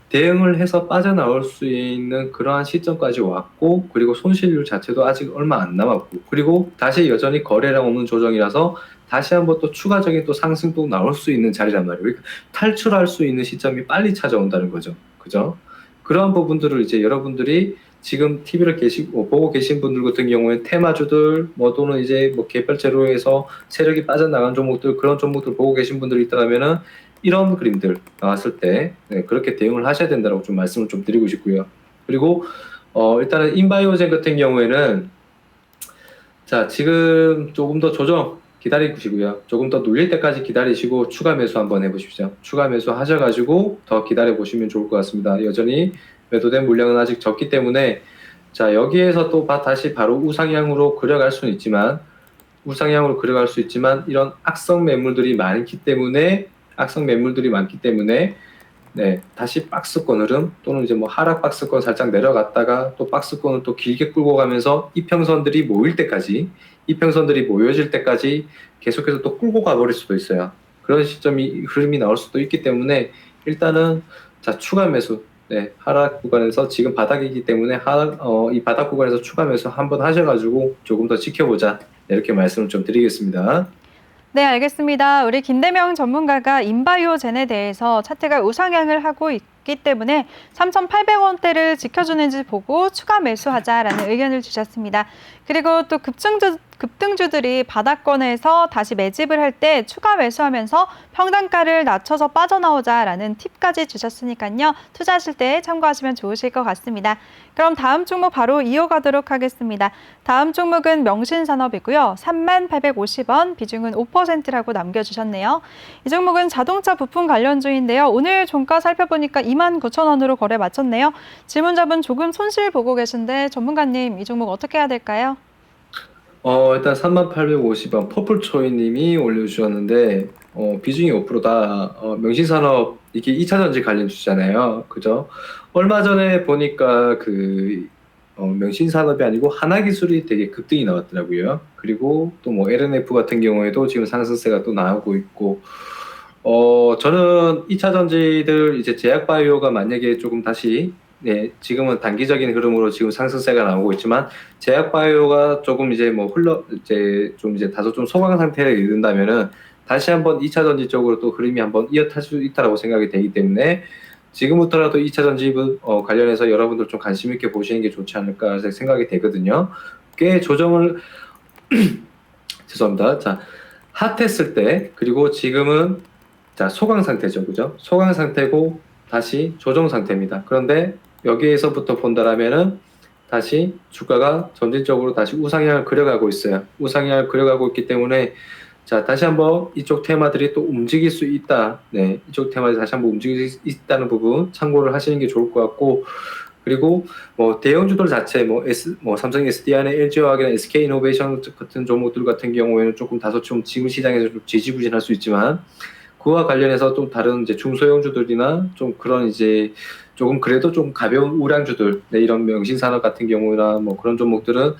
대응을 해서 빠져나올 수 있는 그러한 시점까지 왔고, 그리고 손실률 자체도 아직 얼마 안 남았고, 그리고 다시 여전히 거래량 없는 조정이라서 다시 한번 또 추가적인 또 상승도 나올 수 있는 자리란 말이에요. 그러니까 탈출할 수 있는 시점이 빨리 찾아온다는 거죠. 그죠? 그러한 부분들을 이제 여러분들이 지금 TV를 보고 계신 분들 같은 경우에 테마주들, 또는 이제 개별제로 해서 세력이 빠져나간 종목들, 그런 종목들 보고 계신 분들이 있다면은 이런 그림들 나왔을 때 그렇게 대응을 하셔야 된다고 좀 말씀을 좀 드리고 싶고요. 그리고 일단은 인바이오젠 같은 경우에는 자, 지금 조금 더 조정 기다리시고요. 조금 더 눌릴 때까지 기다리시고 추가 매수 한번 해보십시오. 추가 매수 하셔가지고 더 기다려 보시면 좋을 것 같습니다. 여전히 매도된 물량은 아직 적기 때문에 자, 여기에서 또 다시 바로 우상향으로 그려갈 수는 있지만 이런 악성 매물들이 많기 때문에 네, 다시 박스권 흐름 또는 이제 하락 박스권 살짝 내려갔다가 또 박스권을 또 길게 끌고 가면서 이평선들이 모여질 때까지 계속해서 또 끌고 가버릴 수도 있어요. 그런 흐름이 나올 수도 있기 때문에 일단은 자, 추가 매수, 네, 하락 구간에서 지금 바닥이기 때문에 이 바닥 구간에서 추가 매수 한번 하셔가지고 조금 더 지켜보자, 이렇게 말씀을 좀 드리겠습니다. 네, 알겠습니다. 우리 김대명 전문가가 인바이오젠에 대해서 차트가 우상향을 하고 있기 때문에 3,800원대를 지켜주는지 보고 추가 매수하자라는 의견을 주셨습니다. 그리고 또 급등주들이 바닥권에서 다시 매집을 할 때 추가 매수하면서 평단가를 낮춰서 빠져나오자라는 팁까지 주셨으니까요. 투자하실 때 참고하시면 좋으실 것 같습니다. 그럼 다음 종목 바로 이어가도록 하겠습니다. 다음 종목은 명신산업이고요. 3850원, 비중은 5%라고 남겨주셨네요. 이 종목은 자동차 부품 관련주인데요. 오늘 종가 살펴보니까 29,000원으로 거래 마쳤네요. 질문자분 조금 손실 보고 계신데 전문가님, 이 종목 어떻게 해야 될까요? 일단 3850원 퍼플초이님이 올려주셨는데 비중이 5%다. 명신산업 이게 2차전지 관련 주잖아요. 그죠? 얼마 전에 보니까 명신산업이 아니고 하나기술이 되게 급등이 나왔더라고요. 그리고 또 LNF 같은 경우에도 지금 상승세가 또 나오고 있고, 저는 2차전지들 이제 제약바이오가 만약에 조금 다시 지금은 단기적인 흐름으로 지금 상승세가 나오고 있지만 제약바이오가 조금 이제 다소 좀 소강 상태에 이른다면은 다시 한번 2차 전지 쪽으로 또 흐름이 한번 이어탈 수 있다라고 생각이 되기 때문에 지금부터라도 2차 전지 관련해서 여러분들 좀 관심 있게 보시는 게 좋지 않을까 생각이 되거든요. 꽤 조정을 죄송합니다. 자, 핫했을 때 그리고 지금은 자 소강 상태죠, 그죠? 소강 상태고 다시 조정 상태입니다. 그런데 여기에서부터 본다라면은 다시 주가가 점진적으로 다시 우상향을 그려가고 있어요. 우상향을 그려가고 있기 때문에 자 다시 한번 이쪽 테마들이 또 움직일 수 있다. 네, 이쪽 테마들이 다시 한번 움직일 수 있다는 부분 참고를 하시는 게 좋을 것 같고 그리고 뭐 대형주들 자체 뭐 삼성 SDI나 LG화학이나 SK이노베이션 같은 종목들 같은 경우에는 조금 다소 좀 지금 시장에서 좀 지지부진할 수 있지만 그와 관련해서 좀 다른 이제 중소형주들이나 좀 그런 이제 조금 그래도 좀 가벼운 우량주들, 네, 이런 명신산업 같은 경우나 뭐 그런 종목들은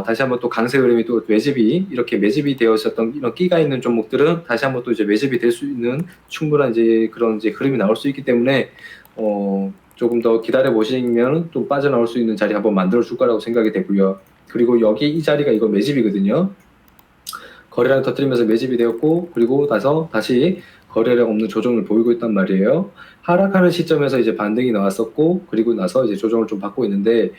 다시 한번 또 강세 흐름이 또 매집이 이렇게 매집이 되어 있었던 이런 끼가 있는 종목들은 다시 한번 또 이제 매집이 될 수 있는 충분한 이제 그런 이제 흐름이 나올 수 있기 때문에 조금 더 기다려 보시면 좀 빠져나올 수 있는 자리 한번 만들어 줄 거라고 생각이 되고요. 그리고 여기 이 자리가 이거 매집이거든요. 거래량 터뜨리면서 매집이 되었고 그리고 나서 다시 거래량 없는 조정을 보이고 있단 말이에요. 하락하는 시점에서 이제 반등이 나왔었고 그리고 나서 이제 조정을 좀 받고 있는데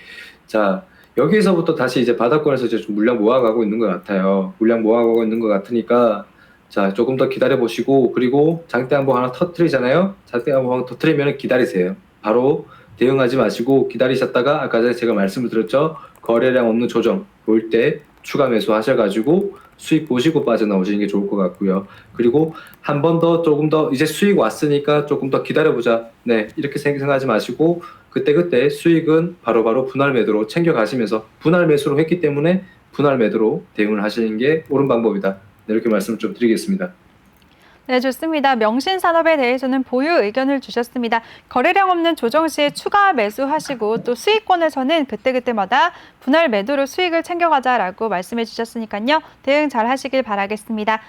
자 여기에서부터 다시 이제 바닥권에서 이제 좀 물량 모아가고 있는 것 같아요. 물량 모아가고 있는 것 같으니까 자 조금 더 기다려 보시고 그리고 장대 한번 하나 터뜨리잖아요. 장대 한번 터뜨리면 기다리세요. 바로 대응하지 마시고 기다리셨다가 아까 전에 제가 말씀을 드렸죠. 거래량 없는 조정 보일 때 추가 매수 하셔가지고 수익 보시고 빠져나오시는 게 좋을 것 같고요. 그리고 한 번 더 조금 더 이제 수익 왔으니까 조금 더 기다려보자. 네, 이렇게 생각하지 마시고 그때 수익은 바로바로 분할 매도로 챙겨가시면서 분할 매수로 했기 때문에 분할 매도로 대응을 하시는 게 옳은 방법이다. 네, 이렇게 말씀을 좀 드리겠습니다. 네, 좋습니다. 명신산업에 대해서는 보유 의견을 주셨습니다. 거래량 없는 조정 시에 추가 매수하시고 또 수익권에서는 그때그때마다 분할 매도로 수익을 챙겨가자라고 말씀해 주셨으니까요. 대응 잘 하시길 바라겠습니다.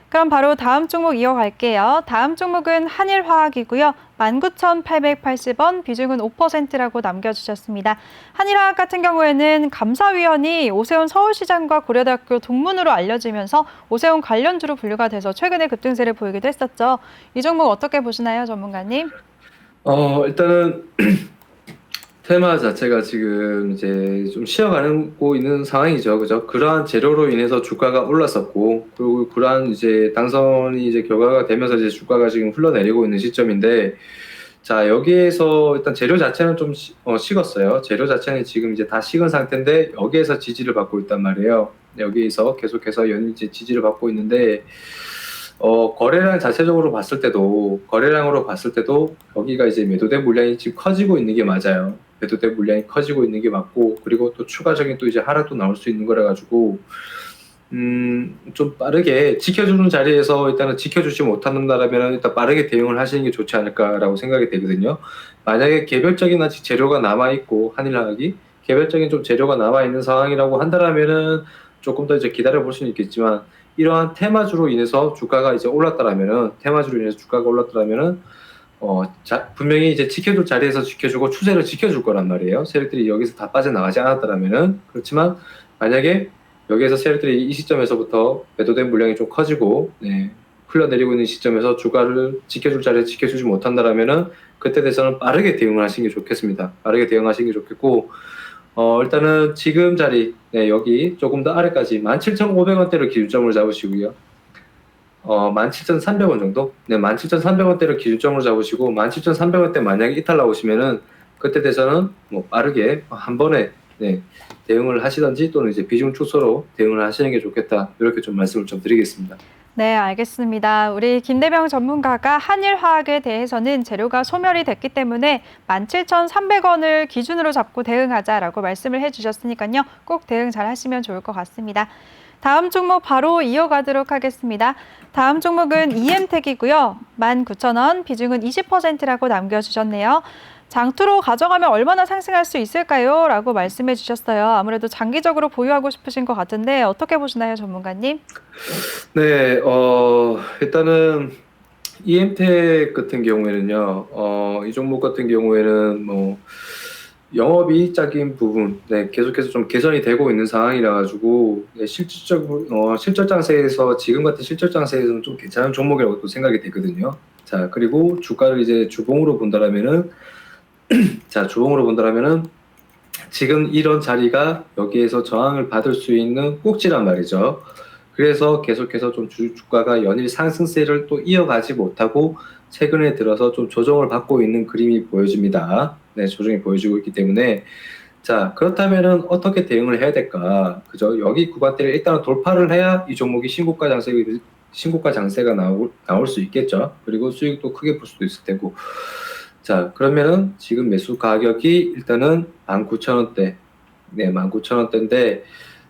그럼 바로 다음 종목 이어갈게요. 다음 종목은 한일화학이고요. 19,880원, 비중은 5%라고 남겨주셨습니다. 한일화학 같은 경우에는 감사위원이 오세훈 서울시장과 고려대학교 동문으로 알려지면서 오세훈 관련주로 분류가 돼서 최근에 급등세를 보이기도 했었죠. 이 종목 어떻게 보시나요, 전문가님? 일단은 테마 자체가 지금 이제 좀 쉬어가고 있는 상황이죠. 그죠? 그러한 재료로 인해서 주가가 올랐었고, 그리고 그러한 이제 당선이 이제 결과가 되면서 이제 주가가 지금 흘러내리고 있는 시점인데, 자, 여기에서 일단 재료 자체는 좀 식었어요. 재료 자체는 지금 이제 다 식은 상태인데, 여기에서 지지를 받고 있단 말이에요. 여기에서 계속해서 이제 지지를 받고 있는데, 거래량 자체적으로 봤을 때도, 거래량으로 봤을 때도, 여기가 이제 매도된 물량이 지금 커지고 있는 게 맞아요. 매도된 물량이 커지고 있는 게 맞고, 그리고 또 추가적인 또 이제 하락도 나올 수 있는 거라 가지고, 좀 빠르게 지켜주는 자리에서 일단은 지켜주지 못한다면 일단 빠르게 대응을 하시는 게 좋지 않을까라고 생각이 되거든요. 만약에 개별적인 아직 재료가 남아있고, 한일화학이 개별적인 좀 재료가 남아있는 상황이라고 한다면은 조금 더 이제 기다려 볼 수는 있겠지만, 이러한 테마주로 인해서 주가가 이제 올랐다라면은, 분명히 이제 지켜줄 자리에서 지켜주고 추세를 지켜줄 거란 말이에요. 세력들이 여기서 다 빠져나가지 않았다라면은. 그렇지만 만약에 여기에서 세력들이 이 시점에서부터 매도된 물량이 좀 커지고, 네, 흘러내리고 있는 시점에서 주가를 지켜줄 자리에 지켜주지 못한다라면은 그때 돼서는 빠르게 대응을 하시는 게 좋겠습니다. 빠르게 대응하시는 게 좋겠고, 일단은 지금 자리, 네, 여기 조금 더 아래까지 17,500원대를 기준점으로 잡으시고요. 17,300원 정도? 네, 17,300원대를 기준점으로 잡으시고 17,300원대 만약에 이탈 나오시면은 그때 돼서는 뭐 빠르게 한 번에, 네, 대응을 하시든지 또는 이제 비중 축소로 대응을 하시는 게 좋겠다. 이렇게 좀 말씀을 좀 드리겠습니다. 네, 알겠습니다. 우리 김대명 전문가가 한일화학에 대해서는 재료가 소멸이 됐기 때문에 17,300원을 기준으로 잡고 대응하자라고 말씀을 해주셨으니까요. 꼭 대응 잘 하시면 좋을 것 같습니다. 다음 종목 바로 이어가도록 하겠습니다. 다음 종목은 EM텍이고요. 19,000원, 비중은 20%라고 남겨주셨네요. 장투로 가져가면 얼마나 상승할 수 있을까요? 라고 말씀해 주셨어요. 아무래도 장기적으로 보유하고 싶으신 것 같은데 어떻게 보시나요, 전문가님? 네, 일단은 EM텍 같은 경우에는요, 이 종목 같은 경우에는 뭐 영업이익적인 부분, 네, 계속해서 좀 개선이 되고 있는 상황이라 가지고 네, 실질적으로 실적 장세에서 지금 같은 실적 장세에서는 좀 괜찮은 종목이라고 또 생각이 되거든요. 자, 그리고 주가를 이제 주봉으로 본다라면은 주봉으로 본다라면은 지금 이런 자리가 여기에서 저항을 받을 수 있는 꼭지란 말이죠. 그래서 계속해서 좀 주가가 연일 상승세를 또 이어가지 못하고 최근에 들어서 좀 조정을 받고 있는 그림이 보여집니다. 네, 조정이 보여지고 있기 때문에 자, 그렇다면은 어떻게 대응을 해야 될까? 그죠? 여기 구간대를 일단 돌파를 해야 이 종목이 신고가 장세가 나올 수 있겠죠. 그리고 수익도 크게 볼 수도 있을 테고. 자, 그러면은 지금 매수 가격이 일단은 19,000원대. 네, 19,000원대인데,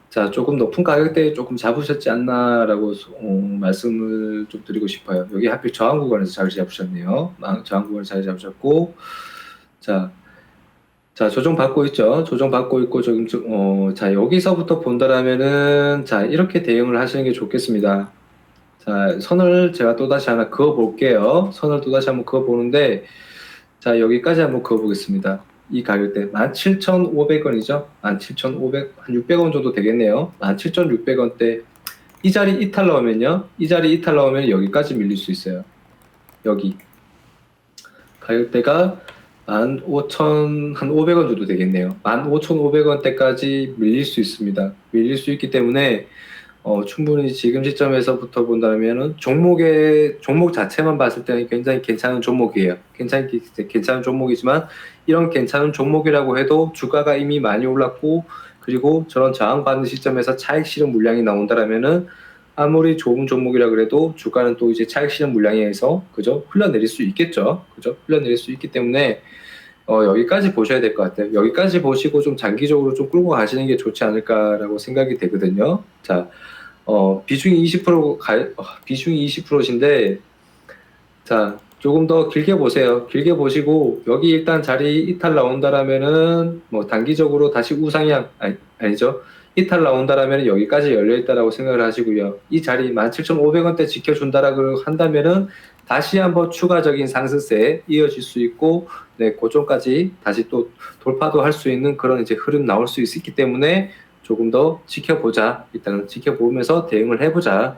자, 조금 높은 가격대에 조금 잡으셨지 않나라고 말씀을 좀 드리고 싶어요. 여기 하필 저항 구간에서 자리 잡으셨네요. 저항 구간에서 자리 잡으셨고, 자, 조정 받고 있죠. 조정 받고 있고, 자, 여기서부터 본다라면은, 자, 이렇게 대응을 하시는 게 좋겠습니다. 자, 선을 제가 또다시 하나 그어 볼게요. 선을 또다시 한번 그어 보는데, 자, 여기까지 한번 그어 보겠습니다. 이 가격대 17,500원이죠. 17,500, 한 600원 정도 되겠네요. 17,600원대. 이 자리 이탈 나오면요. 이 자리 이탈 나오면 여기까지 밀릴 수 있어요. 여기. 가격대가 15,500원 정도 되겠네요. 15,500원대까지 밀릴 수 있습니다. 밀릴 수 있기 때문에 충분히 지금 시점에서부터 본다면은 종목 자체만 봤을 때는 굉장히 괜찮은 종목이에요. 괜찮은 종목이지만 이런 괜찮은 종목이라고 해도 주가가 이미 많이 올랐고 그리고 저런 저항받는 시점에서 차익 실현 물량이 나온다라면은 아무리 좋은 종목이라 그래도 주가는 또 이제 차익 실현 물량에 의해서 그죠? 흘러내릴 수 있겠죠. 그죠? 흘러내릴 수 있기 때문에 여기까지 보셔야 될 것 같아요. 여기까지 보시고 좀 장기적으로 좀 끌고 가시는 게 좋지 않을까라고 생각이 되거든요. 자, 비중이 20%신데, 자, 조금 더 길게 보세요. 길게 보시고, 여기 일단 자리 이탈 나온다라면은, 뭐, 단기적으로 다시 우상향, 아니죠. 이탈 나온다라면 여기까지 열려있다라고 생각을 하시고요. 이 자리 17,500원대 지켜준다라고 한다면은, 다시 한번 추가적인 상승세에 이어질 수 있고, 네, 고점까지 다시 또 돌파도 할 수 있는 그런 이제 흐름 나올 수 있기 때문에, 조금 더 지켜보자. 일단은 지켜보면서 대응을 해보자.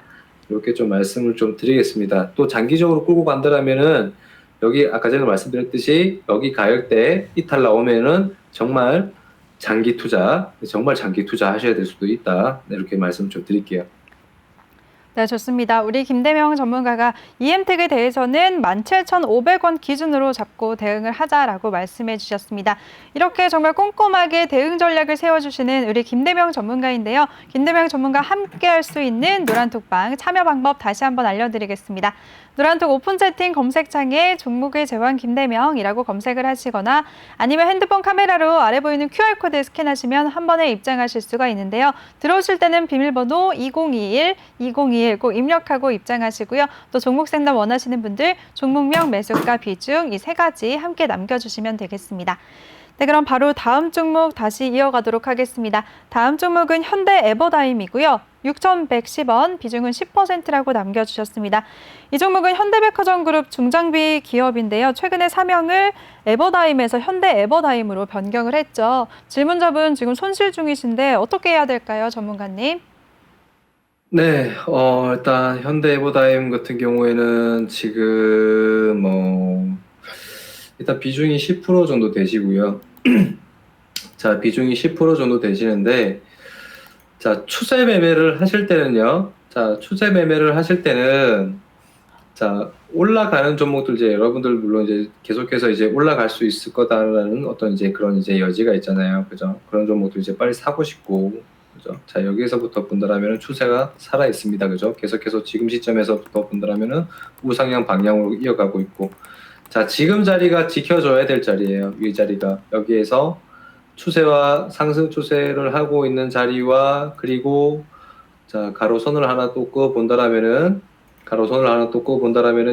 이렇게 좀 말씀을 좀 드리겠습니다. 또 장기적으로 끌고 간다라면은 여기 아까 전에 말씀드렸듯이 여기 가격대 이탈 나오면은 정말 장기 투자 하셔야 될 수도 있다. 네, 이렇게 말씀 좀 드릴게요. 네, 좋습니다. 우리 김대명 전문가가 EM택에 대해서는 17,500원 기준으로 잡고 대응을 하자라고 말씀해 주셨습니다. 이렇게 정말 꼼꼼하게 대응 전략을 세워주시는 우리 김대명 전문가인데요. 김대명 전문가 함께 할 수 있는 노란톡방 참여 방법 다시 한번 알려드리겠습니다. 노란톡 오픈 채팅 검색창에 종목의 제왕 김대명이라고 검색을 하시거나 아니면 핸드폰 카메라로 아래 보이는 QR코드 스캔하시면 한 번에 입장하실 수가 있는데요. 들어오실 때는 비밀번호 2021 꼭 입력하고 입장하시고요. 또 종목 상담 원하시는 분들 종목명, 매수가, 비중 이 세 가지 함께 남겨주시면 되겠습니다. 네, 그럼 바로 다음 종목 다시 이어가도록 하겠습니다. 다음 종목은 현대에버다임이고요. 6,110원, 비중은 10%라고 남겨주셨습니다. 이 종목은 현대백화점그룹 중장비 기업인데요. 최근에 사명을 에버다임에서 현대에버다임으로 변경을 했죠. 질문자분 지금 손실 중이신데 어떻게 해야 될까요, 전문가님? 네, 일단 현대에버다임 같은 경우에는 지금 일단 비중이 10% 정도 되시고요. 자, 비중이 10% 정도 되시는데, 자, 추세 매매를 하실 때는요. 자, 올라가는 종목들 이제 여러분들 물론 이제 계속해서 이제 올라갈 수 있을 거다라는 어떤 이제 그런 이제 여지가 있잖아요. 그죠? 그런 종목들 이제 빨리 사고 싶고, 그죠? 자, 여기에서부터 본다라면은 추세가 살아 있습니다. 그죠? 계속해서 지금 시점에서부터 본다라면은 우상향 방향으로 이어가고 있고, 자, 지금 자리가 지켜줘야 될 자리예요. 이 자리가. 여기에서 추세와 상승 추세를 하고 있는 자리와 그리고 자, 가로선을 하나 또 그어 본다라면은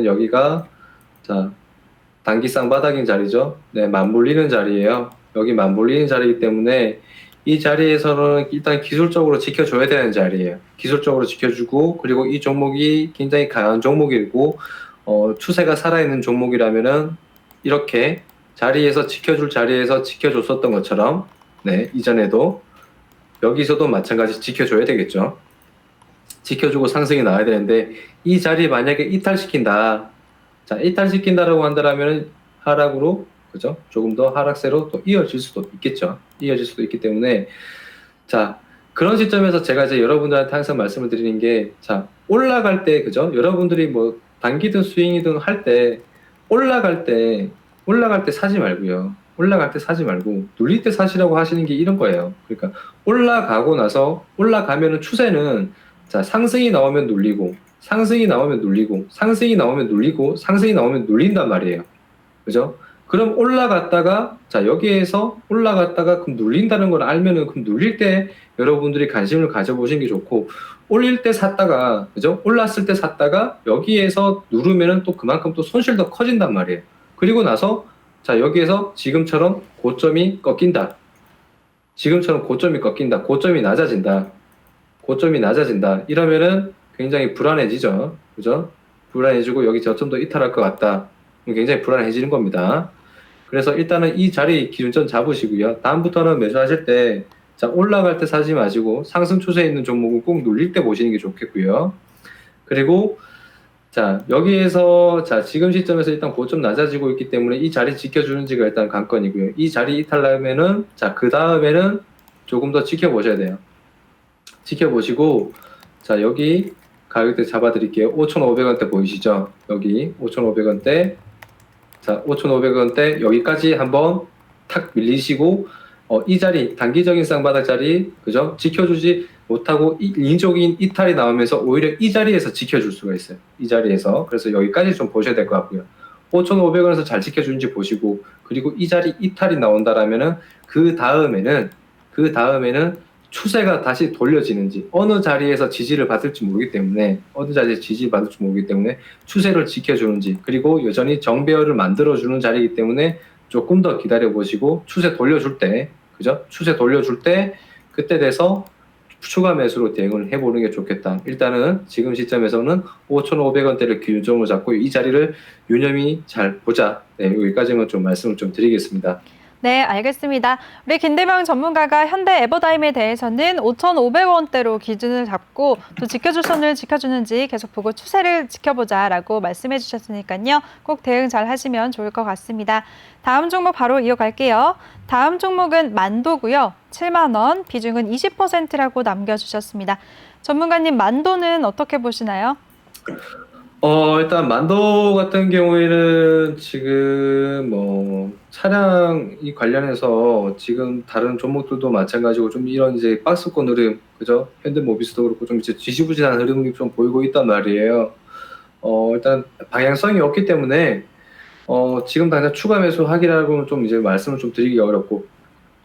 여기가 자, 단기 쌍바닥인 자리죠. 네, 맞물리는 자리예요. 여기 맞물리는 자리이기 때문에 이 자리에서는 일단 기술적으로 지켜줘야 되는 자리예요. 기술적으로 지켜주고 그리고 이 종목이 굉장히 강한 종목이고 추세가 살아있는 종목이라면은 이렇게 자리에서 지켜줄 자리에서 지켜줬었던 것처럼 네, 이전에도 여기서도 마찬가지 지켜줘야 되겠죠. 지켜주고 상승이 나와야 되는데 이 자리 만약에 이탈시킨다. 자, 이탈시킨다라고 한다면 하락으로 그죠? 조금 더 하락세로 또 이어질 수도 있겠죠. 이어질 수도 있기 때문에 자, 그런 시점에서 제가 이제 여러분들한테 항상 말씀을 드리는 게 자, 올라갈 때 그죠? 여러분들이 뭐 단기든 스윙이든 할 때 올라갈 때 사지 말고요. 올라갈 때 사지 말고 눌릴 때 사시라고 하시는 게 이런 거예요. 그러니까 올라가고 나서 올라가면은 추세는 자, 상승이 나오면 눌리고 상승이 나오면 눌리고 상승이 나오면 눌리고 상승이 나오면 눌린단 말이에요. 그죠? 그럼 올라갔다가 자, 여기에서 올라갔다가 그럼 눌린다는 걸 알면은 그럼 눌릴 때 여러분들이 관심을 가져보시는 게 좋고 올릴 때 샀다가 그죠? 올랐을 때 샀다가 여기에서 누르면은 또 그만큼 또 손실 더 커진단 말이에요. 그리고 나서 자, 여기에서 지금처럼 고점이 꺾인다. 지금처럼 고점이 꺾인다. 고점이 낮아진다. 고점이 낮아진다. 이러면은 굉장히 불안해지죠. 그죠? 불안해지고 여기 저점도 이탈할 것 같다. 굉장히 불안해지는 겁니다. 그래서 일단은 이 자리 기준점 잡으시고요. 다음부터는 매수하실 때 자, 올라갈 때 사지 마시고 상승 추세에 있는 종목은 꼭 눌릴 때 보시는 게 좋겠고요. 그리고 자, 여기에서 자, 지금 시점에서 일단 고점 낮아지고 있기 때문에 이 자리 지켜주는지가 일단 관건이고요. 이 자리 이탈하면은 자, 그 다음에는 조금 더 지켜보셔야 돼요. 지켜보시고 자, 여기 가격대 잡아드릴게요. 5,500원대 보이시죠? 여기 5,500원대 자, 5,500원대 여기까지 한번 탁 밀리시고 이 자리 단기적인 쌍바닥 자리 그죠? 지켜주지 못하고 인적인 이탈이 나오면서 오히려 이 자리에서 지켜줄 수가 있어요. 이 자리에서 그래서 여기까지 좀 보셔야 될 것 같고요. 5,500원에서 잘 지켜주는지 보시고 그리고 이 자리 이탈이 나온다라면은 그 다음에는 추세가 다시 돌려지는지 어느 자리에서 지지를 받을지 모르기 때문에 추세를 지켜주는지 그리고 여전히 정배열을 만들어주는 자리이기 때문에 조금 더 기다려 보시고 추세 돌려줄 때 그죠? 추세 돌려줄 때 그때 돼서 추가 매수로 대응을 해보는 게 좋겠다. 일단은 지금 시점에서는 5,500원대를 기준점으로 잡고 이 자리를 유념히 잘 보자. 네, 여기까지만 좀 말씀을 좀 드리겠습니다. 네, 알겠습니다. 우리 김대명 전문가가 현대 에버다임에 대해서는 5,500원대로 기준을 잡고 또 지켜줄 선을 지켜주는지 계속 보고 추세를 지켜보자라고 말씀해 주셨으니까요. 꼭 대응 잘 하시면 좋을 것 같습니다. 다음 종목 바로 이어갈게요. 다음 종목은 만도고요. 7만 원, 비중은 20%라고 남겨주셨습니다. 전문가님, 만도는 어떻게 보시나요? 일단 만도 같은 경우에는 지금 뭐 차량이 관련해서 지금 다른 종목들도 마찬가지고 좀 이런 이제 박스권 흐름, 그죠? 현대모비스도 그렇고 좀 이제 지지부진한 흐름이 좀 보이고 있단 말이에요. 일단 방향성이 없기 때문에 지금 당장 추가 매수하기라고는 좀 이제 말씀을 좀 드리기 어렵고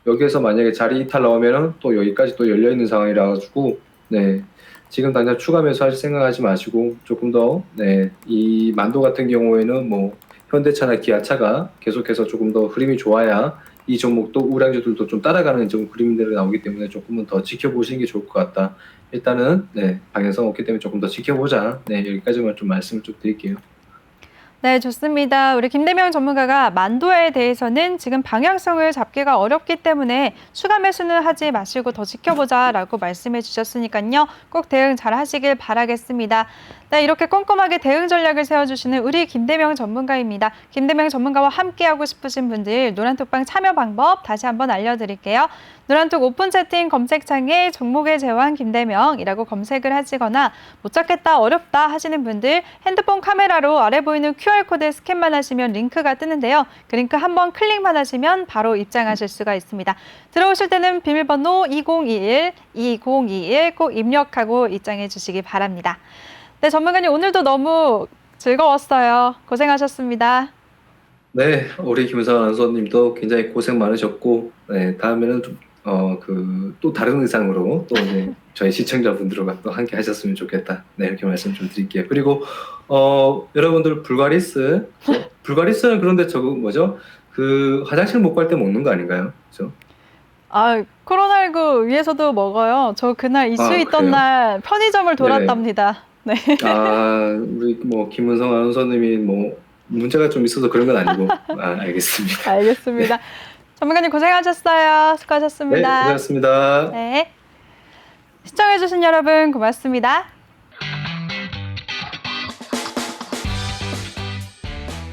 여기에서 만약에 자리 이탈 나오면은 또 여기까지 또 열려 있는 상황이라 가지고 네. 지금 당장 추가 매수하실 생각하지 마시고 조금 더 네, 이 만도 같은 경우에는 뭐 현대차나 기아차가 계속해서 조금 더 흐름이 좋아야 이 종목도 우량주들도 좀 따라가는 좀 그림들이 나오기 때문에 조금은 더 지켜보시는 게 좋을 것 같다. 일단은 네, 방향성 없기 때문에 조금 더 지켜보자. 네, 여기까지만 좀 말씀을 좀 드릴게요. 네, 좋습니다. 우리 김대명 전문가가 만도에 대해서는 지금 방향성을 잡기가 어렵기 때문에 추가 매수는 하지 마시고 더 지켜보자라고 말씀해 주셨으니까요. 꼭 대응 잘 하시길 바라겠습니다. 네, 이렇게 꼼꼼하게 대응 전략을 세워주시는 우리 김대명 전문가입니다. 김대명 전문가와 함께하고 싶으신 분들 노란톡방 참여 방법 다시 한번 알려드릴게요. 노란톡 오픈 채팅 검색창에 종목의 제왕 김대명이라고 검색을 하시거나 못 찾겠다 어렵다 하시는 분들 핸드폰 카메라로 아래 보이는 QR코드 스캔만 하시면 링크가 뜨는데요. 그 링크 한번 클릭만 하시면 바로 입장하실 수가 있습니다. 들어오실 때는 비밀번호 2021 꼭 입력하고 입장해 주시기 바랍니다. 네, 전문가님 오늘도 너무 즐거웠어요. 고생하셨습니다. 네, 우리 김은상 아나운서님도 굉장히 고생 많으셨고, 네, 다음에는 좀, 또 다른 의상으로 또 이제 저희 시청자분들과 또 함께 하셨으면 좋겠다. 네, 이렇게 말씀 좀 드릴게요. 그리고, 여러분들 불가리스는 그런데 저거 뭐죠? 그 화장실 못 갈 때 먹는 거 아닌가요? 그죠? 아, 코로나19 위해서도 먹어요. 저 그날 이슈 있던 그래요? 날 편의점을 돌았답니다. 네. 우리 뭐 김은성 아나운서님이 뭐 문제가 좀 있어서 그런 건 아니고. 알겠습니다. 알겠습니다. 전문가님 고생하셨어요. 네, 수고하셨습니다. 고생하셨습니다. 네. 시청해주신 여러분 고맙습니다.